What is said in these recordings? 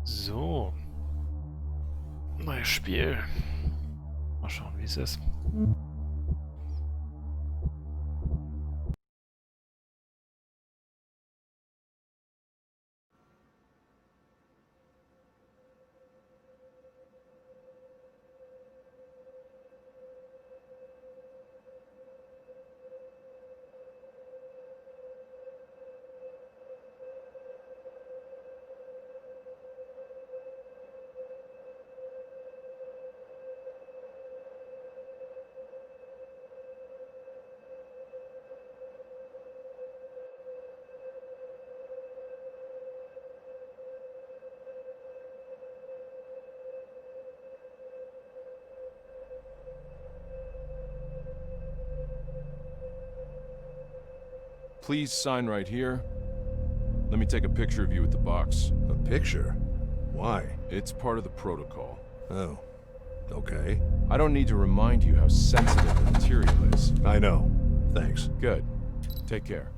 So, neues Spiel. Mal schauen, wie es ist. Please sign right here. Let me take a picture of you with the box. A picture? Why? It's part of the protocol. Oh, okay. I don't need to remind you how sensitive the material is. I know. Thanks. Good. Take care.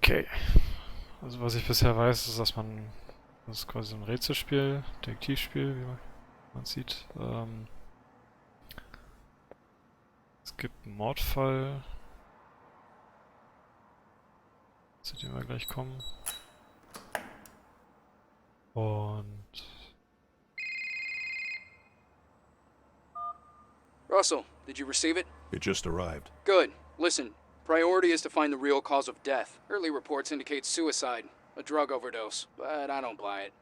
Okay. Also was ich bisher weiß, ist, dass das ist quasi so ein Rätselspiel, Detektivspiel, wie man sieht. Es gibt einen Mordfall, zu dem wir gleich kommen. Und Russell, did you receive it? It just arrived. Good. Listen, priority is to find the real cause of death. Early reports indicate suicide, a drug overdose, but I don't buy it.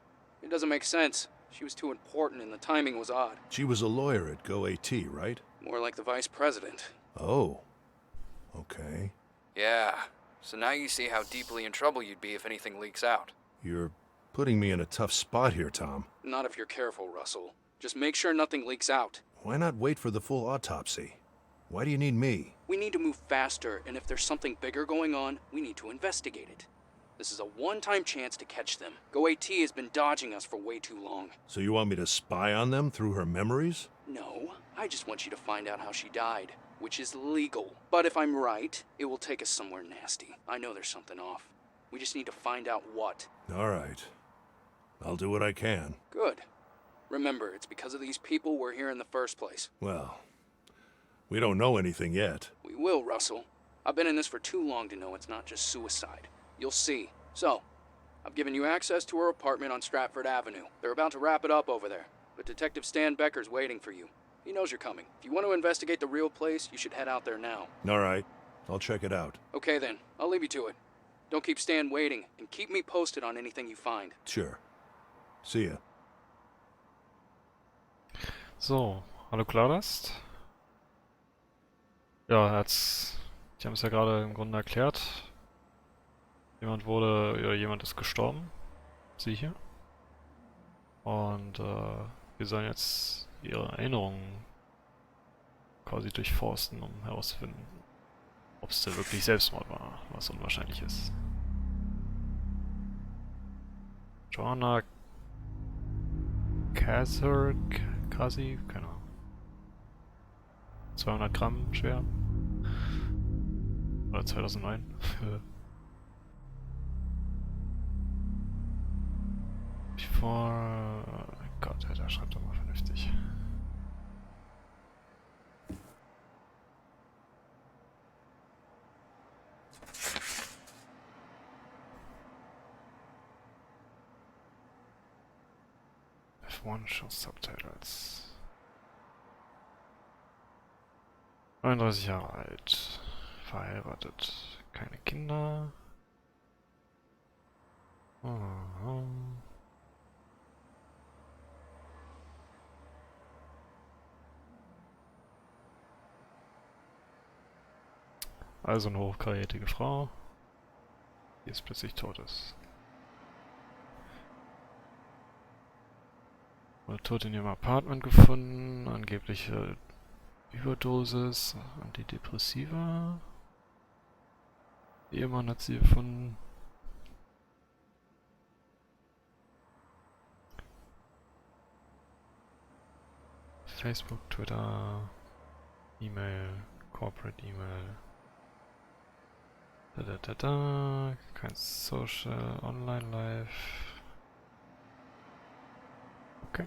It doesn't make sense. She was too important and the timing was odd. She was a lawyer at GoAT, right? More like the vice president. Oh. Okay. Yeah. So now you see how deeply in trouble you'd be if anything leaks out. You're putting me in a tough spot here, Tom. Not if you're careful, Russell. Just make sure nothing leaks out. Why not wait for the full autopsy? Why do you need me? We need to move faster, and if there's something bigger going on, we need to investigate it. This is a one-time chance to catch them. GoAT has been dodging us for way too long. So you want me to spy on them through her memories? No, I just want you to find out how she died, which is legal. But if I'm right, it will take us somewhere nasty. I know there's something off. We just need to find out what. All right. I'll do what I can. Good. Remember, it's because of these people we're here in the first place. Well, we don't know anything yet. We will, Russell. I've been in this for too long to know it's not just suicide. You'll see. So, I've given you access to her apartment on Stratford Avenue. They're about to wrap it up over there, but Detective Stan Becker's waiting for you. He knows you're coming. If you want to investigate the real place, you should head out there now. All right. I'll check it out. Okay then, I'll leave you to it. Don't keep Stan waiting, and keep me posted on anything you find. Sure. See ya. so, hallo Claudast. Ja, die haben es ja gerade im Grunde erklärt. Jemand ist gestorben. Sie hier. Und wir sollen jetzt ihre Erinnerungen quasi durchforsten, um herauszufinden, ob es denn wirklich Selbstmord war, was unwahrscheinlich ist. Joanna Kasi, keine Ahnung. 200 Gramm schwer. Oder 2009. Gott, Alter, schreibt doch mal vernünftig. F1 show Subtitles. 39 Jahre alt. Verheiratet. Keine Kinder. Oh. Also eine hochkarätige Frau, die jetzt plötzlich tot ist. Wurde tot in ihrem Apartment gefunden, angebliche Überdosis, Antidepressiva. Ihr Ehemann hat sie gefunden. Facebook, Twitter, E-Mail, Corporate E-Mail. Kein Social, Online Live. Okay.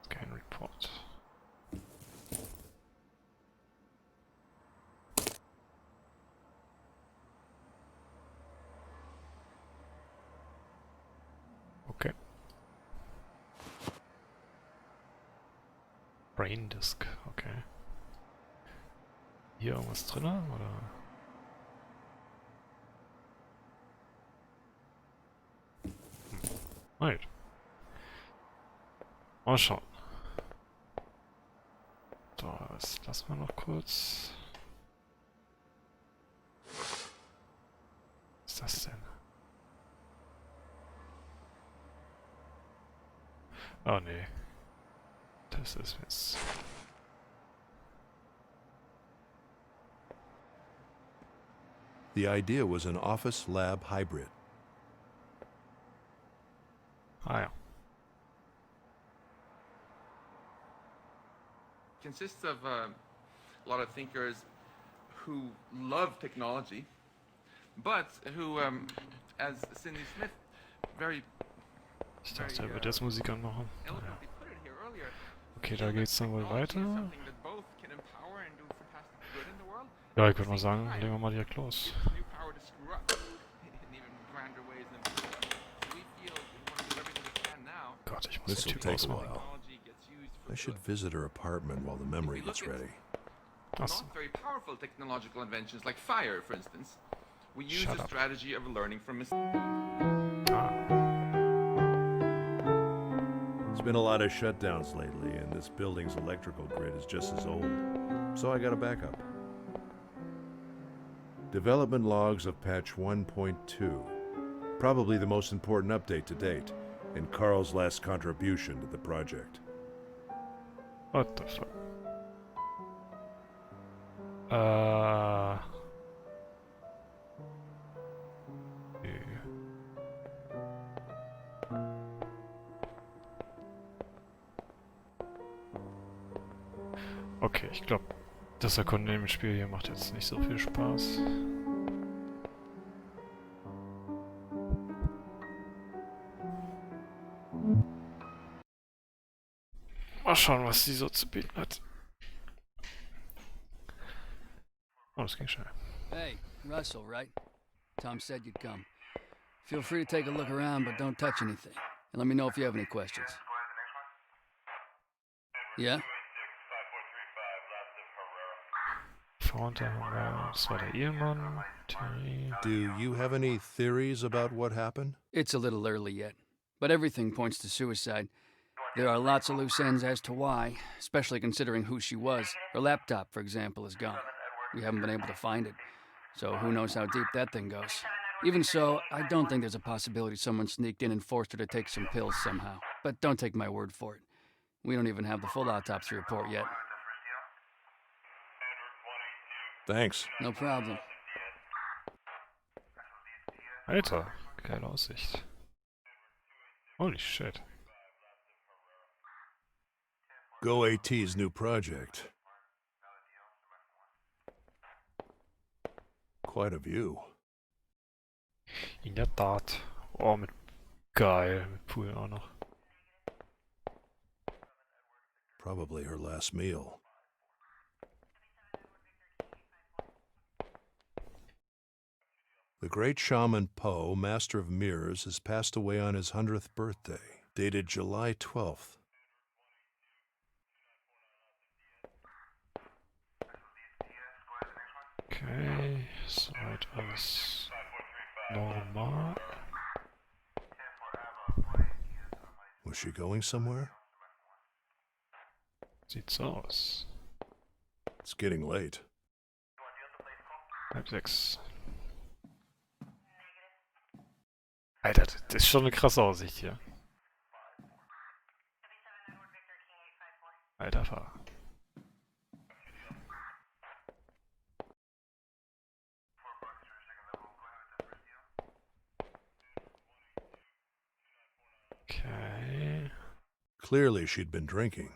Kein Report. Okay. Brain Disk, okay. Hier irgendwas drin, oder? Right. Mal schauen. So, das lassen wir noch kurz. Was ist das denn? Oh nee. Das ist jetzt... The idea was an office-lab hybrid. Ah ja. Consists of a lot of thinkers who love technology, but who, as Cindy Smith very Ich dachte, er wird jetzt Musik anmachen. Naja. eloquently put it here earlier, Okay, da geht's dann wohl technology is weiter. something that both can empower and do fantastic good in the world. Ja, ich würde mal sagen, legen wir mal direkt los. Gives us new power to screw up in even grander ways than before. So we feel we want to do everything we can now. Gott, ich muss This den will Typ take a ausmachen. while. Technology gets used for I should good. visit her apartment while the memory gets ready. Achso. Not very powerful technological inventions like fire, for instance. We use Shut a up. strategy of learning from mistakes. Ah. There's been a lot of shutdowns lately, and this building's electrical grid is just as old. So I got a backup. Development logs of patch 1.2. Probably the most important update to date, and Carl's last contribution to the project. What the fuck? Okay, ich glaube, das Erkunden im Spiel hier macht jetzt nicht so viel Spaß. Mal schauen, was sie so zu bieten hat. Oh, das ging schnell. Hey, Russell, right? Tom said you'd come. Feel free to take a look around, but don't touch anything. And let me know if you have any questions. Yeah? Vorunter haben wir, das war der Ehemann, Terry. Do you have any theories about what happened? It's a little early yet, but everything points to suicide. There are lots of loose ends as to why, especially considering who she was. Her laptop, for example, is gone. We haven't been able to find it, so who knows how deep that thing goes. Even so, I don't think there's a possibility someone sneaked in and forced her to take some pills somehow. But don't take my word for it. We don't even have the full autopsy report yet. Thanks. No problem. Alter, geile Aussicht. Holy shit. Go AT's new project. Quite a view. In der Tat. Oh, mit geil, mit Pool auch noch. Probably her last meal. The great shaman Poe, master of mirrors, has passed away on his 100th birthday, dated July 12th. Okay, soweit alles normal. Was she going somewhere? Sieht so aus. It's getting late. 5:30. Alter, das ist schon eine krasse Aussicht hier. Alter Fahrer. Clearly she'd been drinking.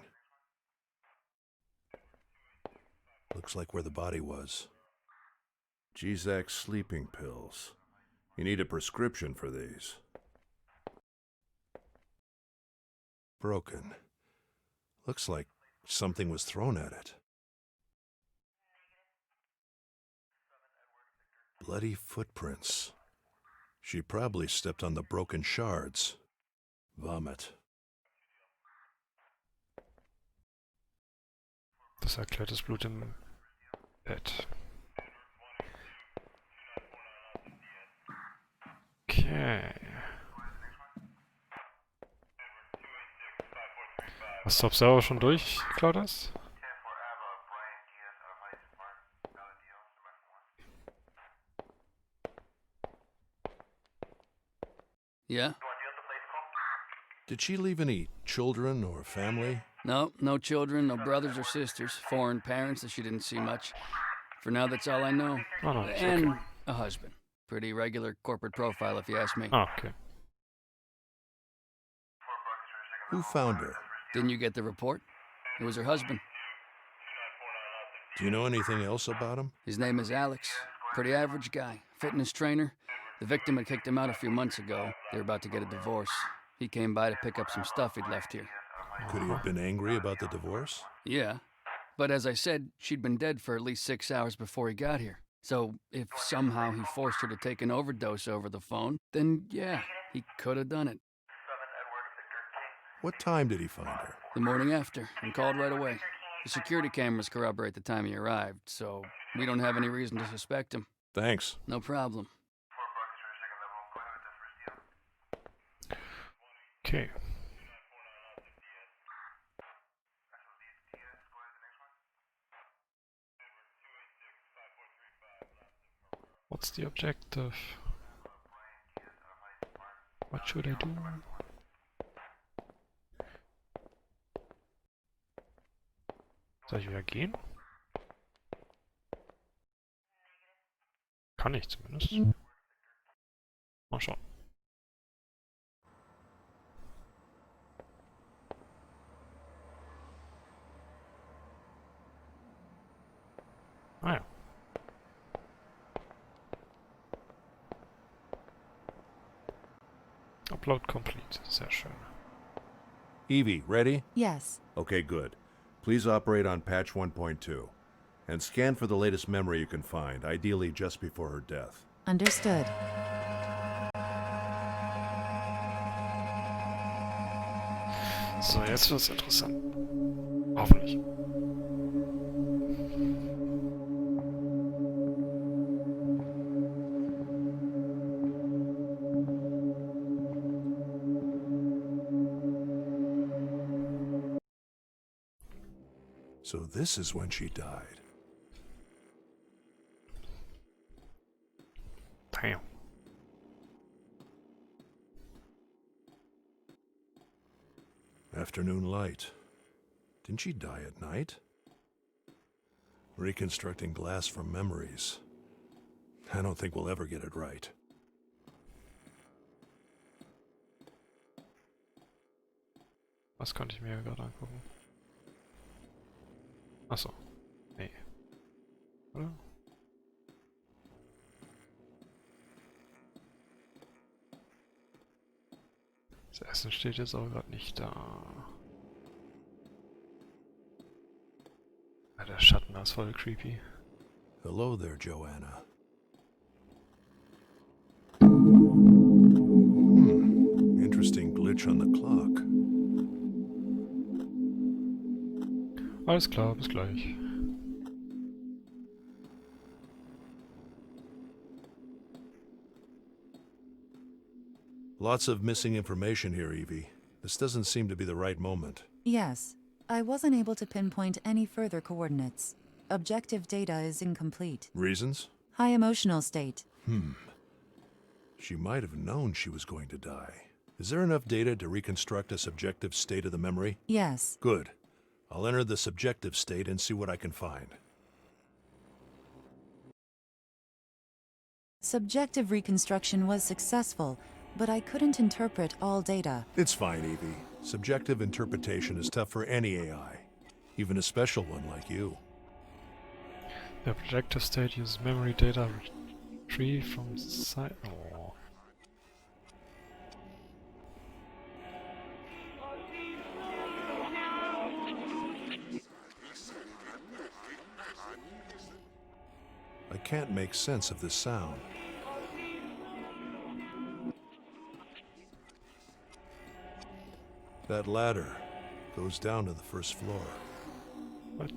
Looks like where the body was. Gzak's sleeping pills. You need a prescription for these. Broken. Looks like something was thrown at it. Bloody footprints. She probably stepped on the broken shards. Vomit. Das erklärt das Blut im Bett. Okay. Hast du Observer schon durch, Claudius? Yeah? Did she leave any children or family? No, no children, no brothers or sisters, foreign parents that she didn't see much. For now, that's all I know. Oh, no, it's And okay. a husband. Pretty regular corporate profile, if you ask me. Ah, okay. Who found her? Didn't you get the report? It was her husband. Do you know anything else about him? His name is Alex. Pretty average guy. Fitness trainer. The victim had kicked him out a few months ago. They were about to get a divorce. He came by to pick up some stuff he'd left here. Could he have been angry about the divorce? Yeah. But as I said, she'd been dead for at least 6 hours before he got here. So if somehow he forced her to take an overdose over the phone, then yeah, he could have done it. What time did he find her? The morning after, and called right away. The security cameras corroborate the time he arrived, so we don't have any reason to suspect him. Thanks. No problem. Okay. What's the objective? What should I do? Soll ich wieder gehen? Kann ich zumindest. Mal schauen. Ah ja. Upload complete. Sehr schön. Evie, ready? Yes. Okay, good. Please operate on patch 1.2. And scan for the latest memory you can find, ideally just before her death. Understood. So, jetzt wird's interessant. Hoffentlich. So this is when she died. Damn. Afternoon light. Didn't she die at night? Reconstructing glass from memories. I don't think we'll ever get it right. Was konnte ich mir ja gerade angucken? Achso. Nee. Oder? Das Essen steht jetzt aber gerade nicht da. Ja, der Schatten ist voll creepy. Hello there, Joanna. Interesting glitch on the clock. Alles klar, bis gleich. Lots of missing information here, Evie. This doesn't seem to be the right moment. Yes. I wasn't able to pinpoint any further coordinates. Objective data is incomplete. Reasons? High emotional state. She might have known she was going to die. Is there enough data to reconstruct a subjective state of the memory? Yes. Good. I'll enter the subjective state and see what I can find. Subjective reconstruction was successful, but I couldn't interpret all data. It's fine, Evie. Subjective interpretation is tough for any AI, even a special one like you. The projective state uses memory data retrieved from site. Oh. I can't make sense of this sound. That ladder goes down to the first floor. What?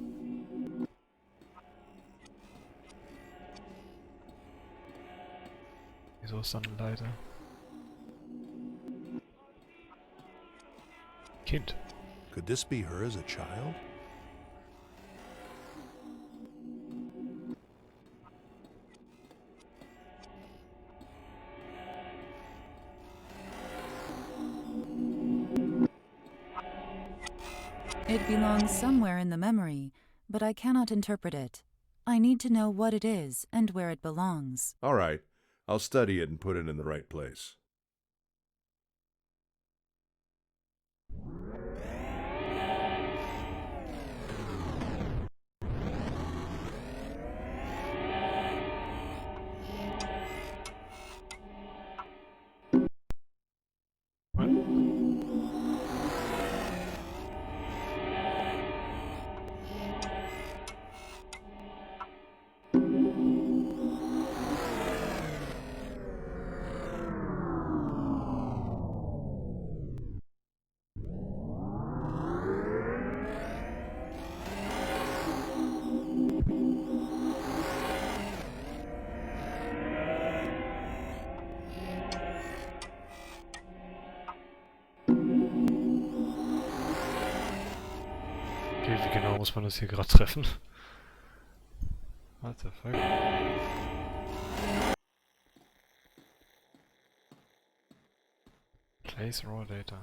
Wieso ist da eine Leiter? Kind. Could this be her as a child? It belongs somewhere in the memory, but I cannot interpret it. I need to know what it is and where it belongs. All right, I'll study it and put it in the right place. Okay, wie genau muss man das hier gerade treffen? What the fuck? Place raw data.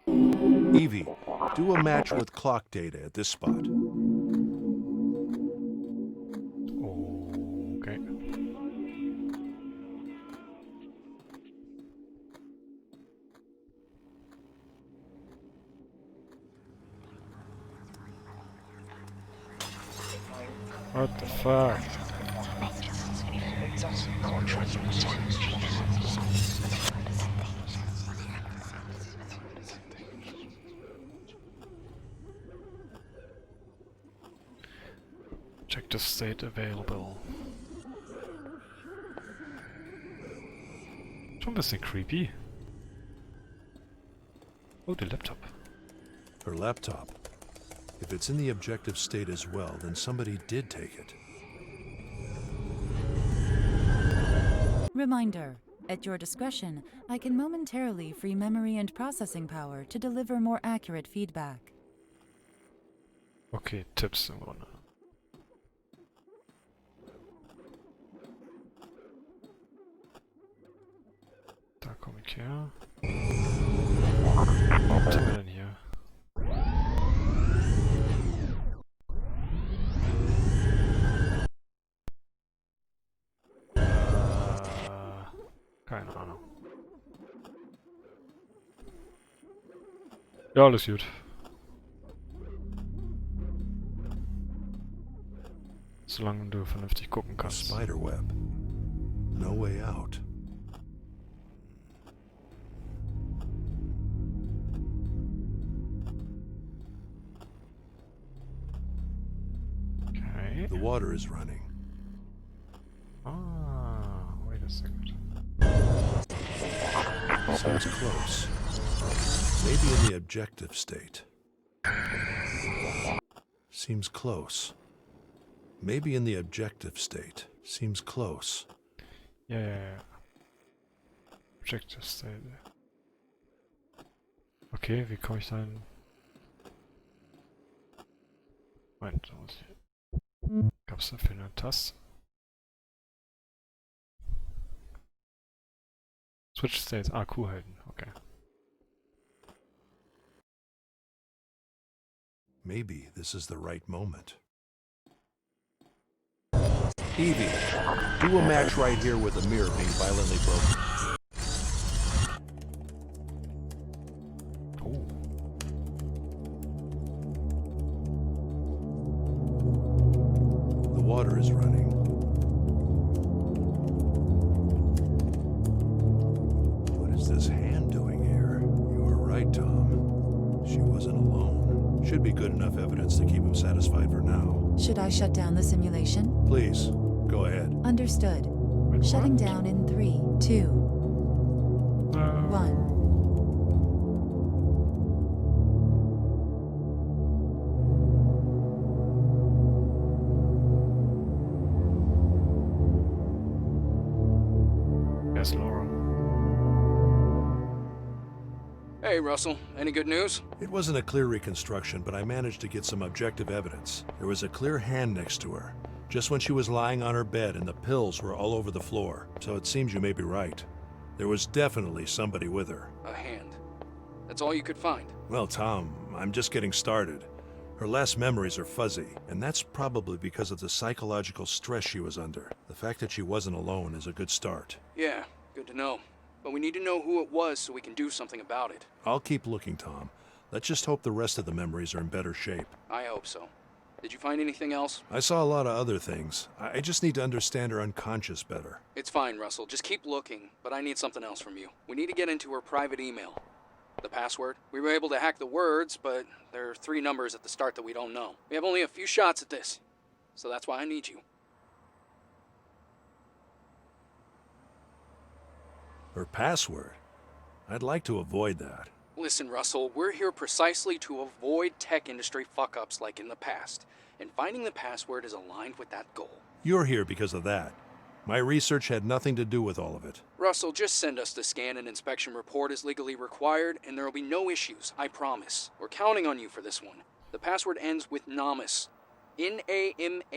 Evie, do a match with clock data at this spot. Okay. What the fuck? Objective state available. Schon ein bisschen creepy. Oh, der Laptop. Her laptop. If it's in the objective state as well, then somebody did take it. Reminder. At your discretion, I can momentarily free memory and processing power to deliver more accurate feedback. Okay, Tipps im Grunde. Da komme ich her. Was haben wir denn hier? Keine Ahnung. Ja, alles gut. Solange du vernünftig gucken A kannst. spiderweb. No way out. Okay. The water is running. Ah, wait a second. Seems close. Maybe in the objective state. Seems close. Maybe in the objective state. Seems close. Yeah. Objective state. Okay, wie komme ich da hin? Moment, da muss ich... Gab's dafür eine Taste? Switch States. Ah, Q halten. Okay. Maybe this is the right moment. Evie, do a match right here with a mirror being violently broken. water is running. What is this hand doing here? You were right, Tom. She wasn't alone. Should be good enough evidence to keep him satisfied for now. Should I shut down the simulation? Please, go ahead. Understood. Wait, Shutting what? down in 3, 2, 1. Yes, Laura. Hey, Russell. Any good news? It wasn't a clear reconstruction, but I managed to get some objective evidence. There was a clear hand next to her, just when she was lying on her bed, and the pills were all over the floor. So it seems you may be right. There was definitely somebody with her. A hand. That's all you could find. Well, Tom, I'm just getting started. Her last memories are fuzzy, and that's probably because of the psychological stress she was under. The fact that she wasn't alone is a good start. Yeah, good to know. But we need to know who it was so we can do something about it. I'll keep looking, Tom. Let's just hope the rest of the memories are in better shape. I hope so. Did you find anything else? I saw a lot of other things. I just need to understand her unconscious better. It's fine, Russell. Just keep looking, but I need something else from you. We need to get into her private email. The password. We were able to hack the words, but there are 3 numbers at the start that we don't know. We have only a few shots at this, so that's why I need you. Her password? I'd like to avoid that. Listen, Russell, we're here precisely to avoid tech industry fuck-ups like in the past, and finding the password is aligned with that goal. You're here because of that. My research had nothing to do with all of it. Russell, just send us the scan and inspection report as legally required, and there will be no issues, I promise. We're counting on you for this one. The password ends with Namas. N-A-M-A-H-S.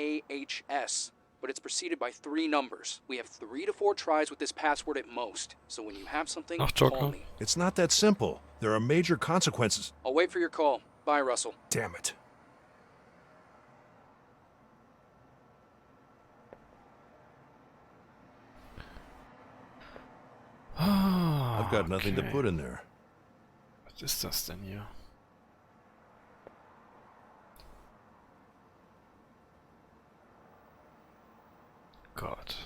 But it's preceded by 3 numbers. We have 3 to 4 tries with this password at most. So when you have something, Ach, call Joker. me. It's not that simple. There are major consequences. I'll wait for your call. Bye, Russell. Damn it. I've got nothing to Okay. put in there. Was ist das denn hier? Gott.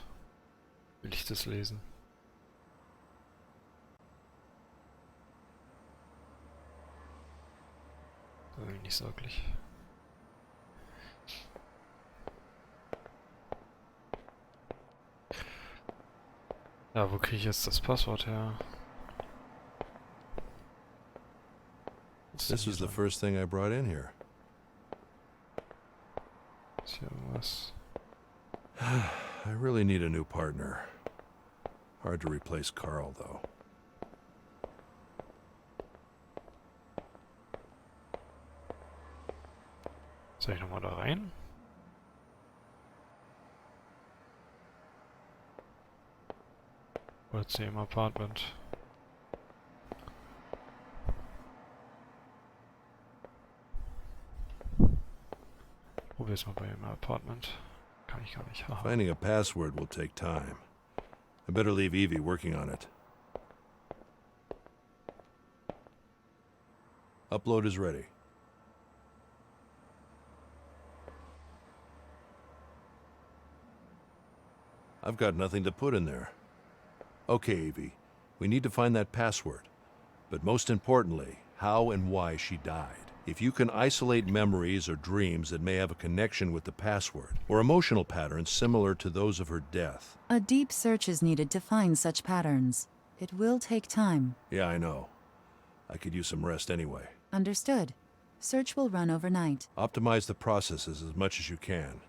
Will ich das lesen? Nicht wirklich. Ja, wo kriege ich jetzt das Passwort her? This was the first thing I brought in here. Ist hier irgendwas? I really need a new partner. Hard to replace Carl, though. Soll ich nochmal da rein? Oder zu im Apartment? Probier's mal bei im Apartment. Kann ich gar nicht. Haha. Finding a password will take time. I better leave Evie working on it. Upload is ready. I've got nothing to put in there. Okay, Evie. We need to find that password. But most importantly, how and why she died. If you can isolate memories or dreams that may have a connection with the password, or emotional patterns similar to those of her death. A deep search is needed to find such patterns. It will take time. Yeah, I know. I could use some rest anyway. Understood. Search will run overnight. Optimize the processes as much as you can.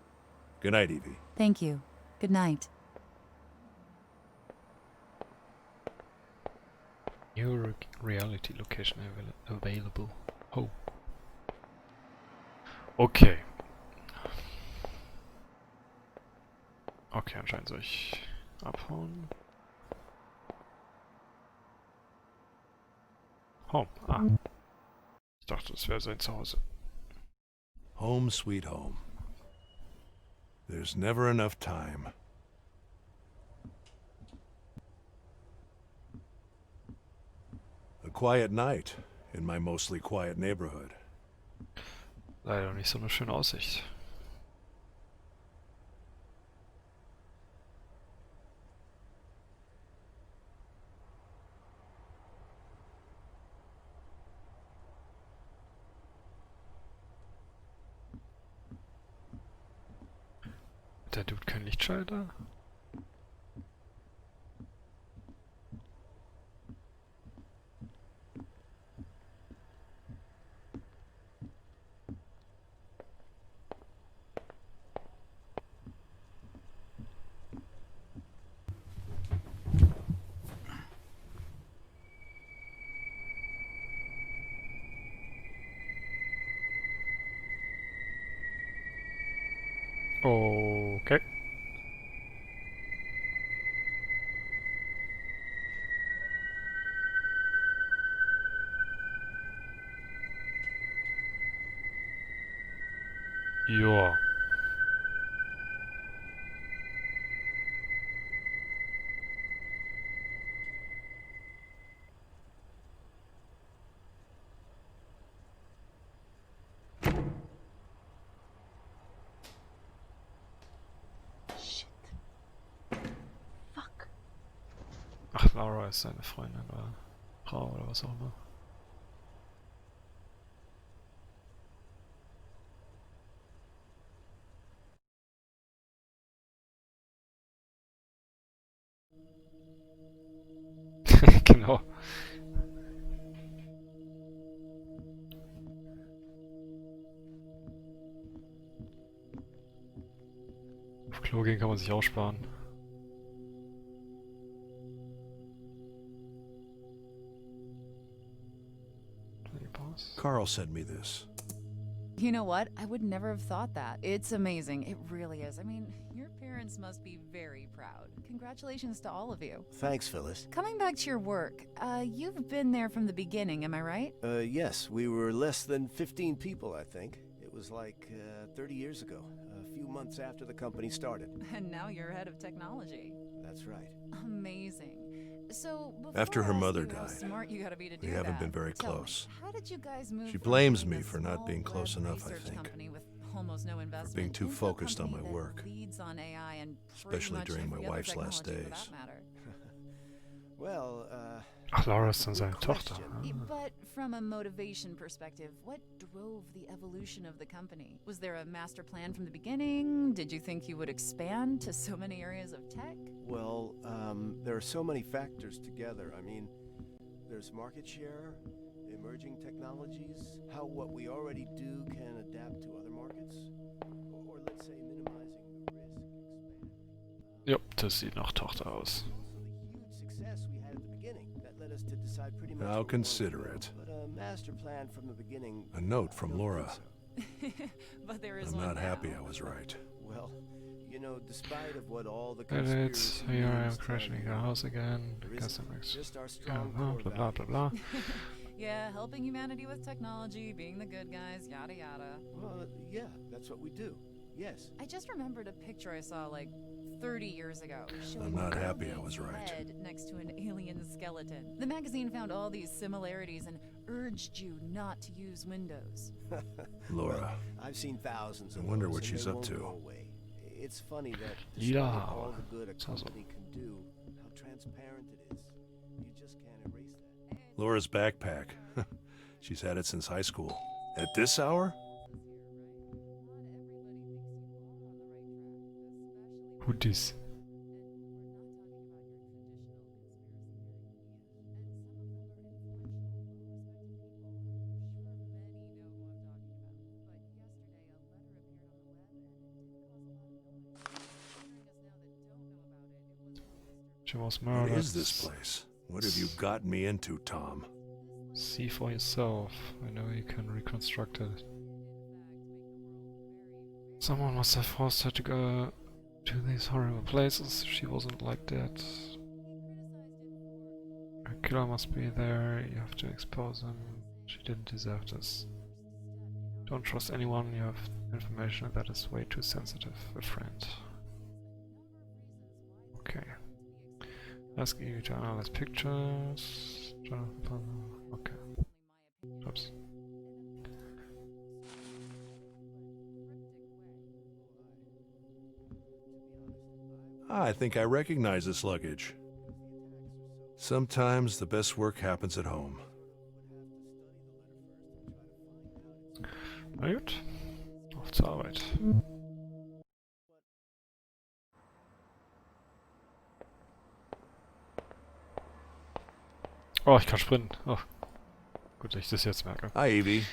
Good night, Evie. Thank you. Good night. New reality location available. Oh. Okay. Okay, anscheinend soll ich abhauen. Home. Ah. Ich dachte, das wäre sein Zuhause. Home sweet home. There's never enough time. A quiet night in my mostly quiet neighborhood. Leider nicht so eine schöne Aussicht. der Dude kein Lichtschalter? Okay. Ja. Shit. Fuck. Ach, Laura ist seine Freundin oder Frau oder was auch immer. Genau. Auf Klo gehen kann man sich auch sparen. Carl sent me this. You know what? I would never have thought that. It's amazing. It really is. I mean, your parents must be very proud. Congratulations to all of you. Thanks, Phyllis. Coming back to your work, you've been there from the beginning, am I right? Yes, we were less than 15 people, I think. It was like 30 years ago, a few months after the company started. And now you're head of technology. That's right. Amazing. So, before After her I ask mother you how died, smart you gotta be to we do haven't that, been very tell me, close. how did you guys move She from blames being me a for not being small close web enough, I research think. company with almost no investment being too into a focused on company my that work. leads on AI and pretty Especially much during my every other wife's last technology, for days. that matter. Well, Ach, Laura ist that's a dann good seine Tochter. question. But from a motivation perspective, what drove the evolution of the company? Was there a master plan from the beginning? Did you think you would expand to so many areas of tech? Well, there are so many factors together. I mean, there's market share, emerging technologies, how what we already do can adapt to other markets, or let's say minimizing the risk, expanding. Jo, das sieht nach Tochter aus. Also the huge success we had at the beginning that led us to decide pretty much I'll where we wanted to consider go. it. But a master plan from the beginning. A note I from don't Laura. think so. But there is I'm one not happy now. I was right. Well, you know, despite of what all the Edit, conspiracy here I am news crashing tell your you, house again. there Guess isn't. that makes Just our yeah, strong blah core blah blah blah values. blah. Yeah, helping humanity with technology, being the good guys, yada yada. Well, yeah, that's what we do. Yes. I just remembered a picture I saw like 30 years ago showing I'm not a happy I big was right. head next to an alien skeleton. The magazine found all these similarities and urged you not to use Windows. Laura. I've seen thousands I of wonder those, what and she's they up won't to. go away. It's funny that Ja, despite all the good a so, so. company can do, how transparent it is, you just can't erase that. Laura's backpack. She's had it since high school. At this hour? Who dis? She was What murdered. is this place? What have you gotten me into, Tom? See for yourself. I know you can reconstruct it. Someone must have forced her to go to these horrible places. She wasn't like that. A killer must be there. You have to expose him. She didn't deserve this. Don't trust anyone. You have information that is way too sensitive. A friend. Okay. Asking you to analyze pictures. Okay. Oops. I think I recognize this luggage. Sometimes the best work happens at home. Na gut. Auf zur Arbeit. Oh, ich kann sprinten. Oh, gut, dass ich das jetzt merke. Hi, Evie.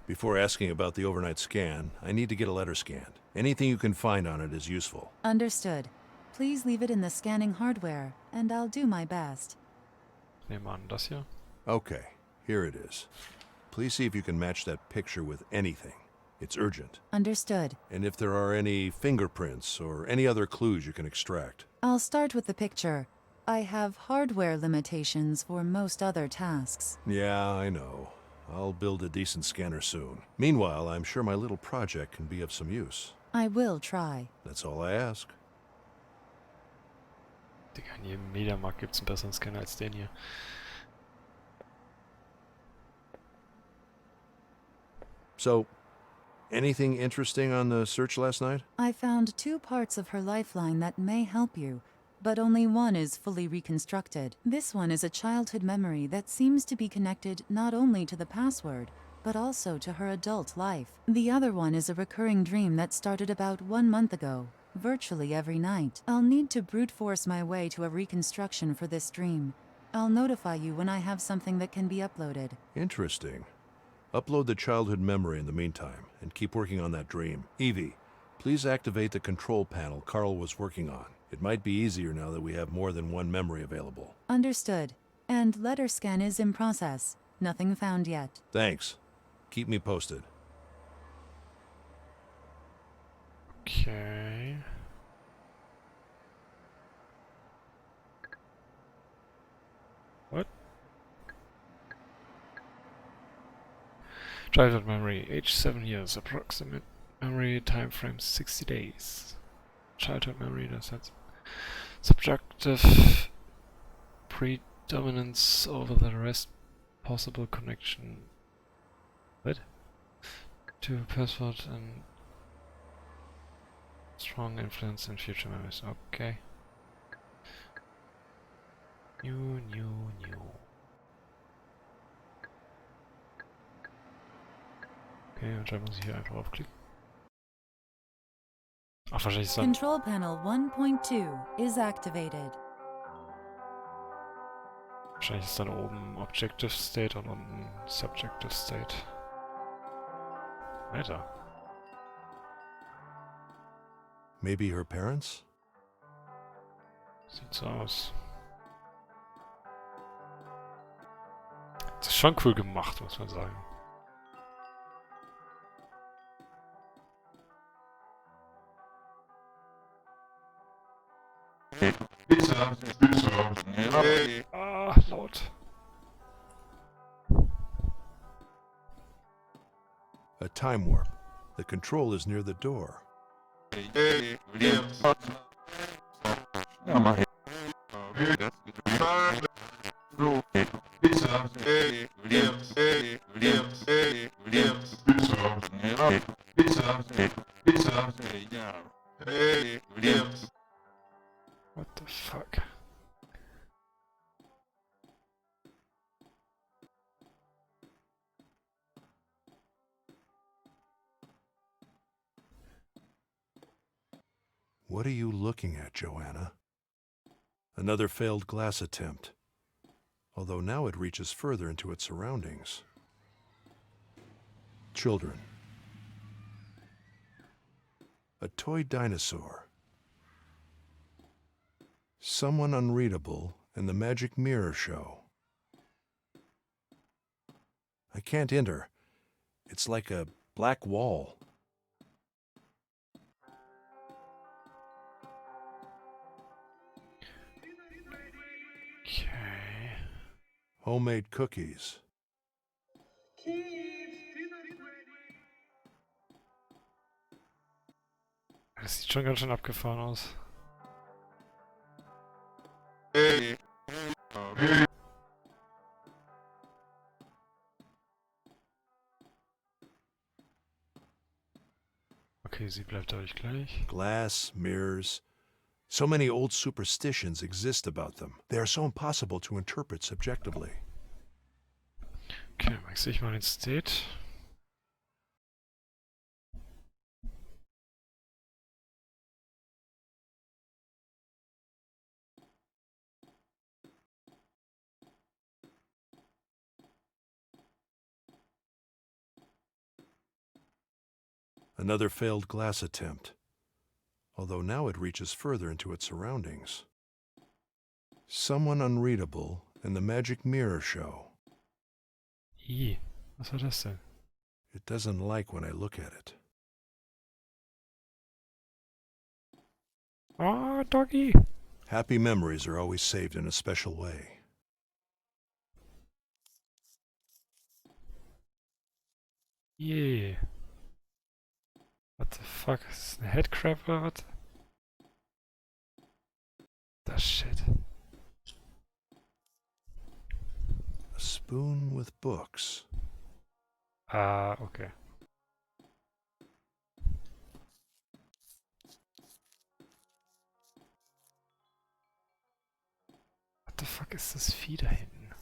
Before asking about the overnight scan, I need to get a letter scanned. Anything you can find on it is useful. Understood. Please leave it in the scanning hardware, and I'll do my best. Nehmen wir an, das hier. Okay, here it is. Please see if you can match that picture with anything. It's urgent. Understood. And if there are any fingerprints or any other clues you can extract. I'll start with the picture. I have hardware limitations for most other tasks. Yeah, I know. I'll build a decent scanner soon. Meanwhile, I'm sure my little project can be of some use. I will try. That's all I ask. Digga, in jedem Mediamarkt gibt es einen besseren Scanner als den hier. So, anything interesting on the search last night? I found 2 parts of her lifeline that may help you, but only one is fully reconstructed. This one is a childhood memory that seems to be connected not only to the password, but also to her adult life. The other one is a recurring dream that started about 1 month ago, virtually every night. I'll need to brute force my way to a reconstruction for this dream. I'll notify you when I have something that can be uploaded. Interesting. Upload the childhood memory in the meantime, and keep working on that dream. Evie, please activate the control panel Carl was working on. It might be easier now that we have more than one memory available. Understood. And letter scan is in process. Nothing found yet. Thanks. Keep me posted. Okay. What? Childhood memory, age 7 years, approximate memory time frame 60 days. Childhood memory, das hat subjective predominance over the rest possible connection. What? To password and strong influence in future memories. Okay. New. Okay, und dann muss ich hier einfach aufklicken. Ach, wahrscheinlich ist dann... Control panel 1.2 is activated. Wahrscheinlich ist dann oben Objective State und unten Subjective State. Alter. Maybe her parents? Sieht so aus. Das ist schon cool gemacht, muss man sagen. Ah, laut. A time warp. The control is near the door. What the fuck? What are you looking at, Joanna? Another failed glass attempt. Although now it reaches further into its surroundings. Children. A toy dinosaur. Someone unreadable and the magic mirror show. I can't enter. It's like a black wall. Okay. Homemade cookies. Das sieht schon ganz schön abgefahren aus. Okay, sie bleibt dadurch gleich. Glass, mirrors. So many old superstitions exist about them. They are so impossible to interpret subjectively. Okay, dann wechsle ich mal den State. Another failed glass attempt. Although now it reaches further into its surroundings. Someone unreadable in the magic mirror show. Ih, was war das denn? It doesn't like when I look at it. Ah, Doggy! Happy memories are always saved in a special way. Yeah. What the fuck? Ist das ein Headcrab oder was? Das Shit. A spoon with books. Ah, okay. What the fuck ist das Vieh da hinten?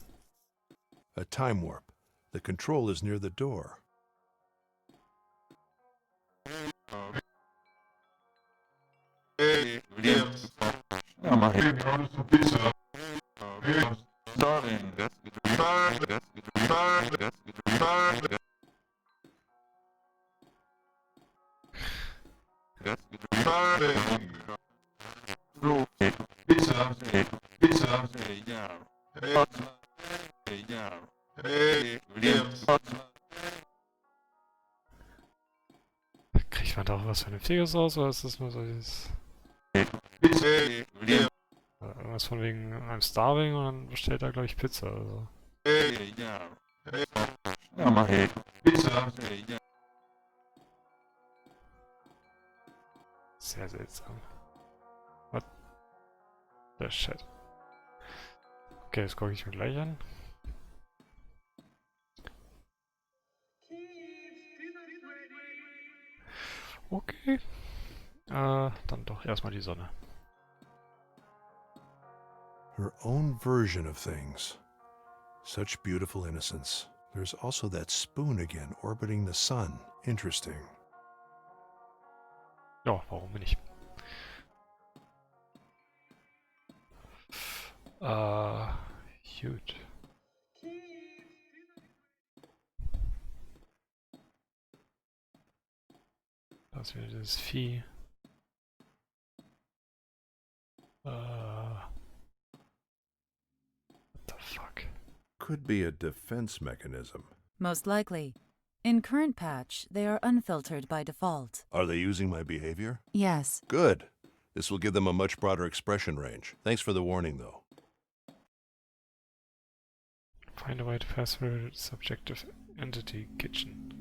A time warp. The control is near the door. Kriegt man da auch was Vernünftiges raus, oder ist das nur so dieses... Irgendwas von wegen I'm starving und dann bestellt er, glaube ich, Pizza oder so. Sehr seltsam. What the shit? Okay, das gucke ich mir gleich an. Okay. Dann doch erstmal die Sonne. Her own version of things. Such beautiful innocence. There's also that spoon again orbiting the sun. Interesting. Ja, warum nicht? Gut. Da ist wieder dieses Vieh. What the fuck? Could be a defense mechanism. Most likely. In current patch, they are unfiltered by default. Are they using my behavior? Yes. Good. This will give them a much broader expression range. Thanks for the warning, though. Find a way to pass through subjective entity kitchen.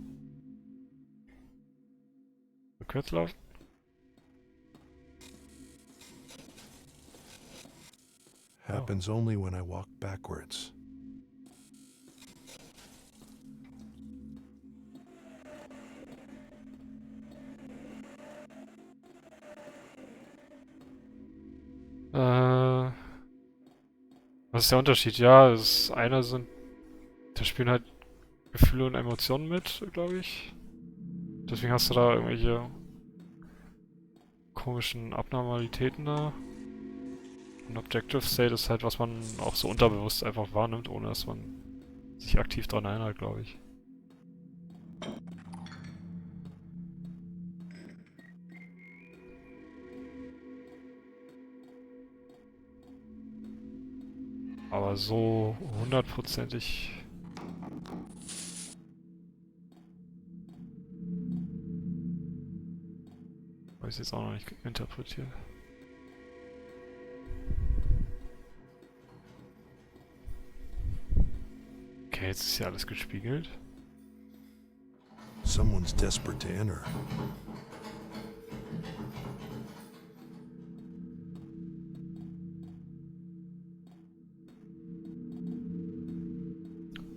Rückwärts laufen? Happens only when I walk backwards. Was ist der Unterschied? Ja, das eine sind... Da spielen halt Gefühle und Emotionen mit, glaube ich. Deswegen hast du da irgendwelche komischen Abnormalitäten da. Und Objective State ist halt, was man auch so unterbewusst einfach wahrnimmt, ohne dass man sich aktiv daran erinnert, glaube ich. Aber so hundertprozentig... Habe ich es jetzt auch noch nicht interpretiert. Okay, jetzt ist ja alles gespiegelt. Someone's desperate to enter.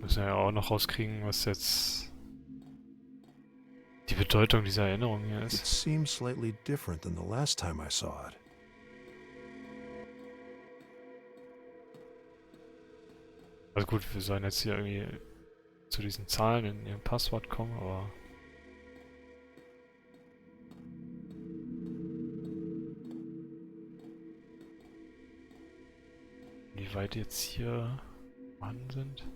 Müssen wir ja auch noch rauskriegen, was jetzt die Bedeutung dieser Erinnerung hier It ist. seems slightly different than the last time I saw it. Also gut, wir sollen jetzt hier irgendwie zu diesen Zahlen in ihrem Passwort kommen, aber... Wie weit die jetzt hier vorhanden sind?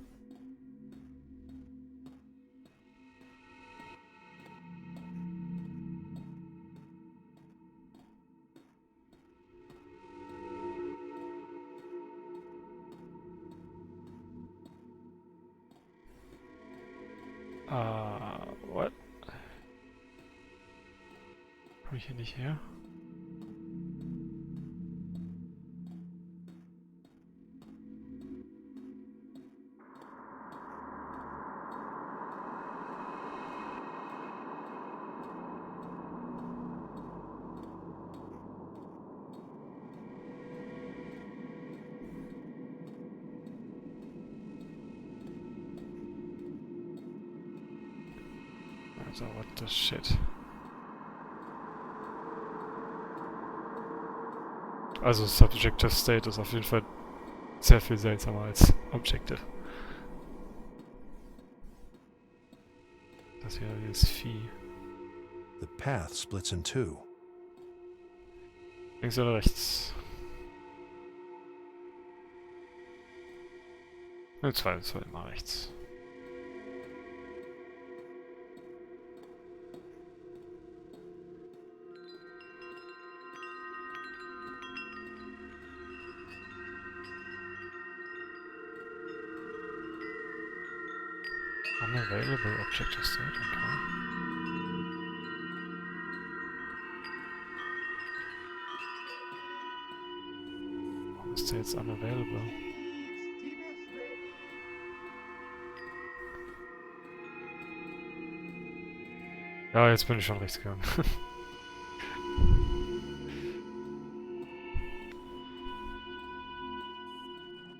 What? Komm ich hier nicht her? Also, what the shit? Also, Subjective State ist auf jeden Fall sehr viel seltsamer als Objective. Das hier ist Vieh. The path splits in two. Links oder rechts? Im Zweifelsfall immer rechts. Unavailable objective state, okay. Warum ist der jetzt unavailable? Ja, jetzt bin ich schon rechts gegangen.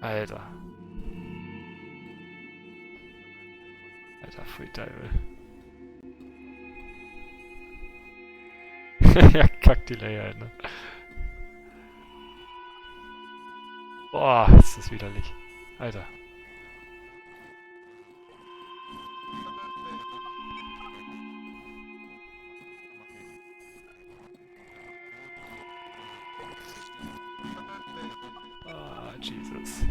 Alter. Alter, Free Teil. Ja, Kack-Delay, Alter. Boah, ist das widerlich. Alter. Ah, Jesus.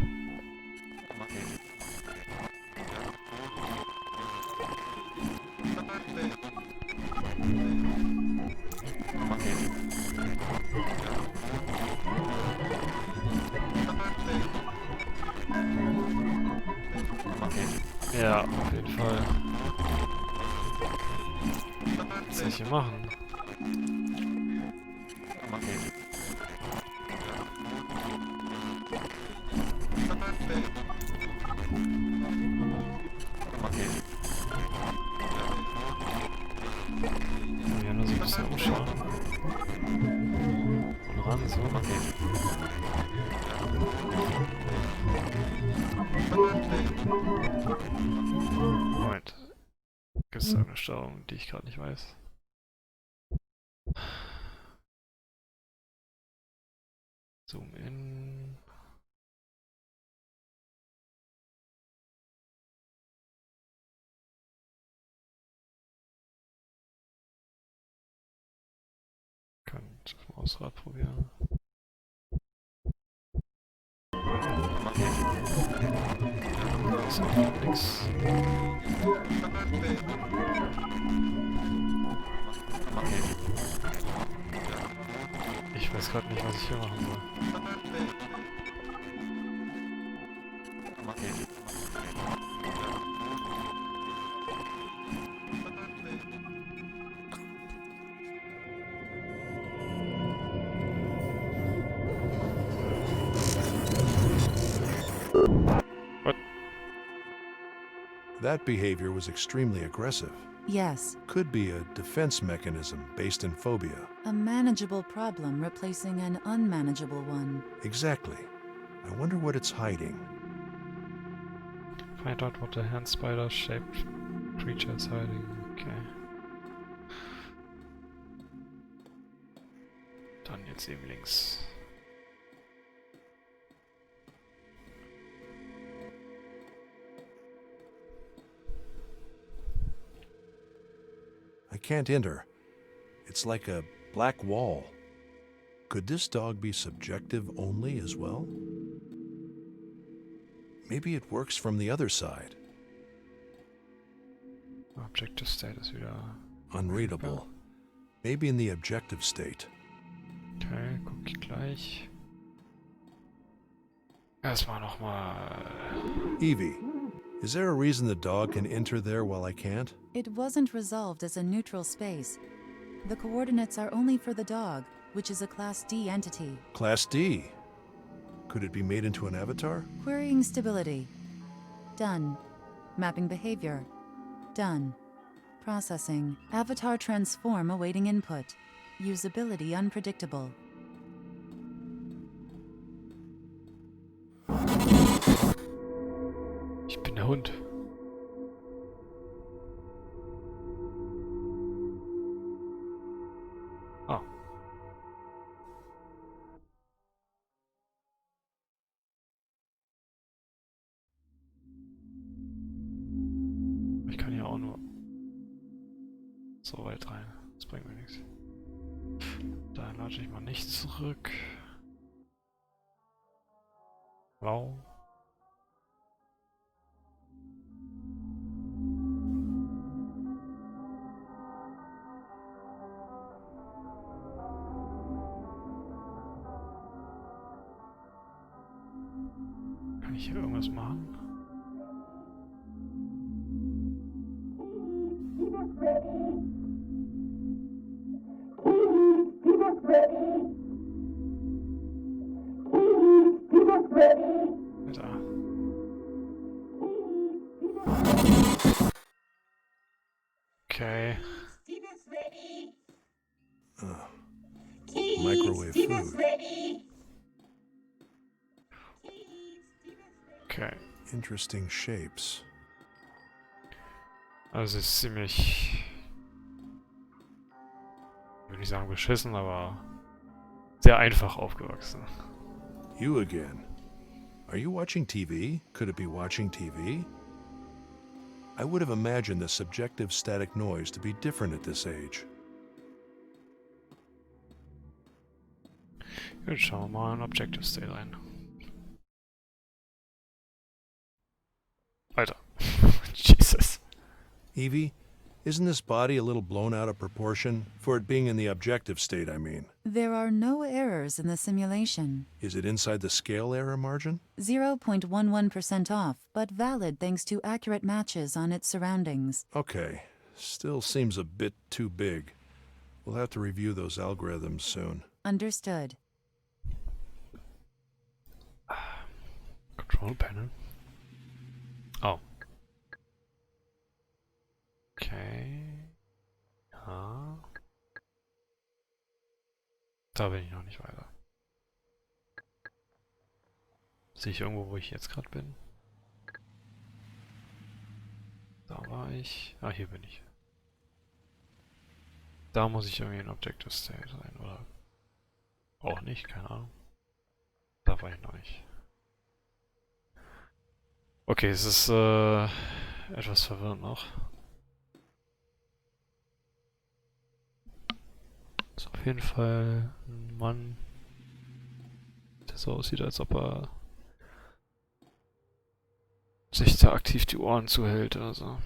Ja, auf jeden Fall. Was soll ich hier machen? Ja, nur so ein bisschen umschauen. Und ran, so. Moment. Gibt es da eine Steuerung, die ich gerade nicht weiß? Zoom in. Könnt das Mausrad probieren. Ist auch nix. Ich weiß gerade nicht, was ich hier machen soll. What? That behavior was extremely aggressive. Yes, Could be a defense mechanism based in phobia. a manageable problem replacing an unmanageable one. Exactly. I wonder what it's hiding. Find out what the hand spider shaped creature is hiding. Okay. Dann jetzt eben links. I can't enter. It's like a black wall. Could this dog be subjective only as well? Maybe it works from the other side. Objective State ist wieder... Unreadable. Maybe in the objective state. Okay, guck ich gleich. Erstmal nochmal... Evie, Is there a reason the dog can enter there while I can't? It wasn't resolved as a neutral space. The coordinates are only for the dog, which is a Class D entity. Class D. Could it be made into an avatar? Querying stability. Done. Mapping behavior. Done. Processing. Avatar transform awaiting input. Usability unpredictable. Ich bin der Hund. Ah. Ich kann hier auch nur so weit rein. Das bringt mir nichts. Da latsche ich mal nicht zurück. Wow. Kann ich hier irgendwas machen? Alter. Okay. Microwave food. Okay. Interesting shapes. Also es ist ziemlich... Ich will nicht sagen beschissen, aber sehr einfach aufgewachsen. You again. Are you watching TV? Could it be watching TV? I would have imagined the subjective static noise to be different at this age. Gut, schauen wir mal in Objective State rein. Alter. Jesus. Evie, isn't this body a little blown out of proportion? For it being in the objective state, I mean. There are no errors in the simulation. Is it inside the scale error margin? 0.11% off, but valid thanks to accurate matches on its surroundings. Okay. Still seems a bit too big. We'll have to review those algorithms soon. Understood. Control Panel. Oh. Okay. Ja. Da bin ich noch nicht weiter. Sehe ich irgendwo, wo ich jetzt gerade bin? Da war ich. Ah, hier bin ich. Da muss ich irgendwie in Objective State sein, oder? Auch nicht, keine Ahnung. Da war ich noch nicht. Okay, es ist etwas verwirrend noch. Ist auf jeden Fall ein Mann, der so aussieht, als ob er sich da aktiv die Ohren zuhält, also.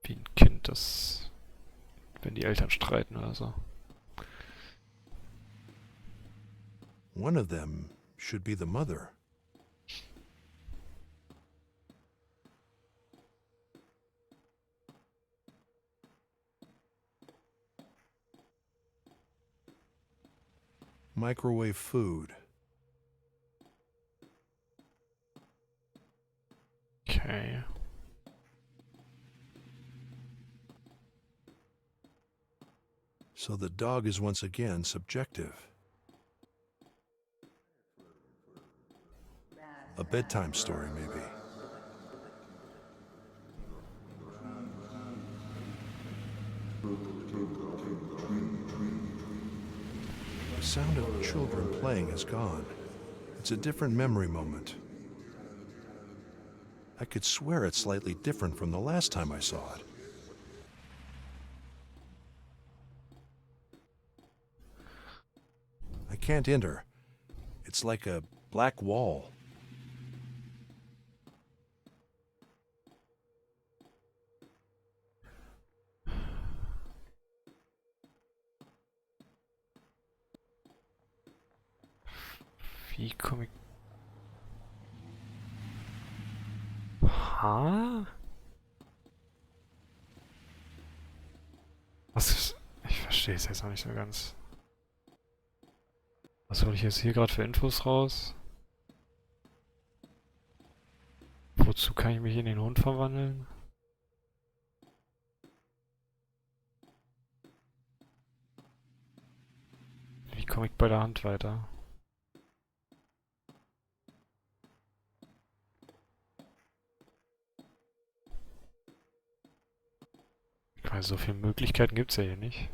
Wie ein Kind, das, wenn die Eltern streiten oder so. One of them should be the mother. Microwave food. Okay. So the dog is once again subjective. A bedtime story, maybe. The sound of children playing is gone. It's a different memory moment. I could swear it's slightly different from the last time I saw it. I can't enter. It's like a black wall. Wie komme ich... Aha. Was ist... Ich verstehe es jetzt noch nicht so ganz. Was hole ich jetzt hier gerade für Infos raus? Wozu kann ich mich in den Hund verwandeln? Wie komme ich bei der Hand weiter? Weil so viele Möglichkeiten gibt es ja hier nicht.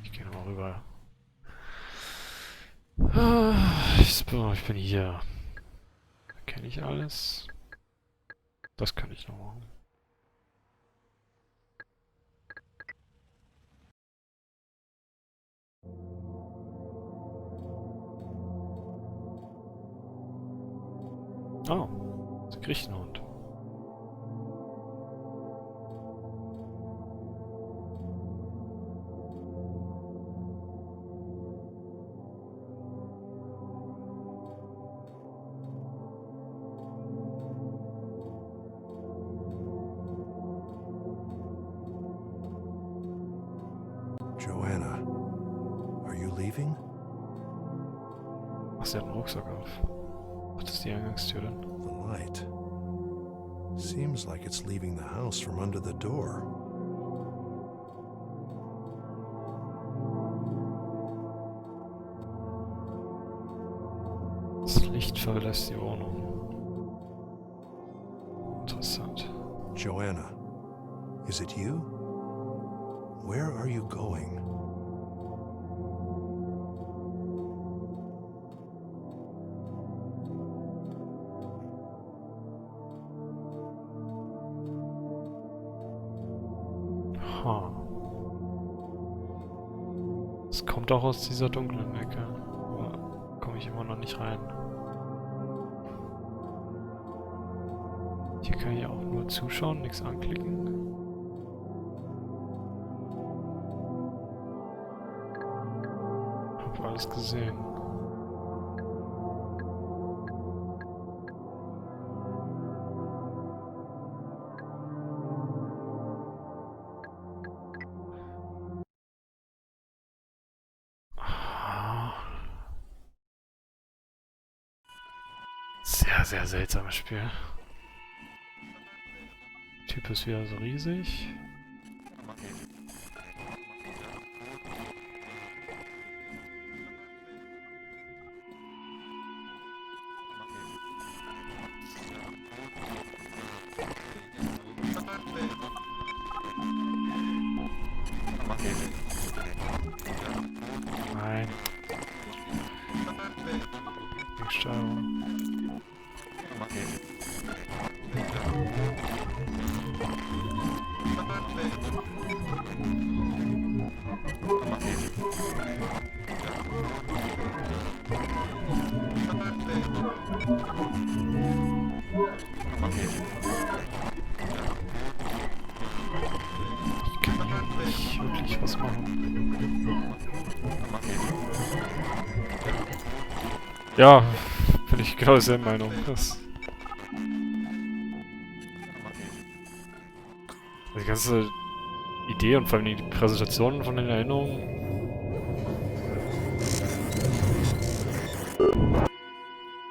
Ich gehe nochmal rüber. Ich bin hier. Kenne ich alles? Das kann ich noch machen. Oh, das kriegt ein Hund. Joanna, are you leaving? Ach, sie hat einen Rucksack auf. Ach, das ist die Eingangstür dann. The light seems like it's leaving the house from under the door. Das Licht verlässt die Wohnung. Interessant. Joanna, is it you? Where are you going? Ha. Es kommt auch aus dieser dunklen Ecke. Aber komme ich immer noch nicht rein. Hier kann ich auch nur zuschauen, nichts anklicken. Hab alles gesehen. Sehr, sehr seltsames Spiel. Typ ist wieder so riesig. Nein. Wegsteuerung. Ich kann hier nicht wirklich was machen. Ja, bin ich genau derselben Meinung. Die ganze Idee und vor allem die Präsentation von den Erinnerungen.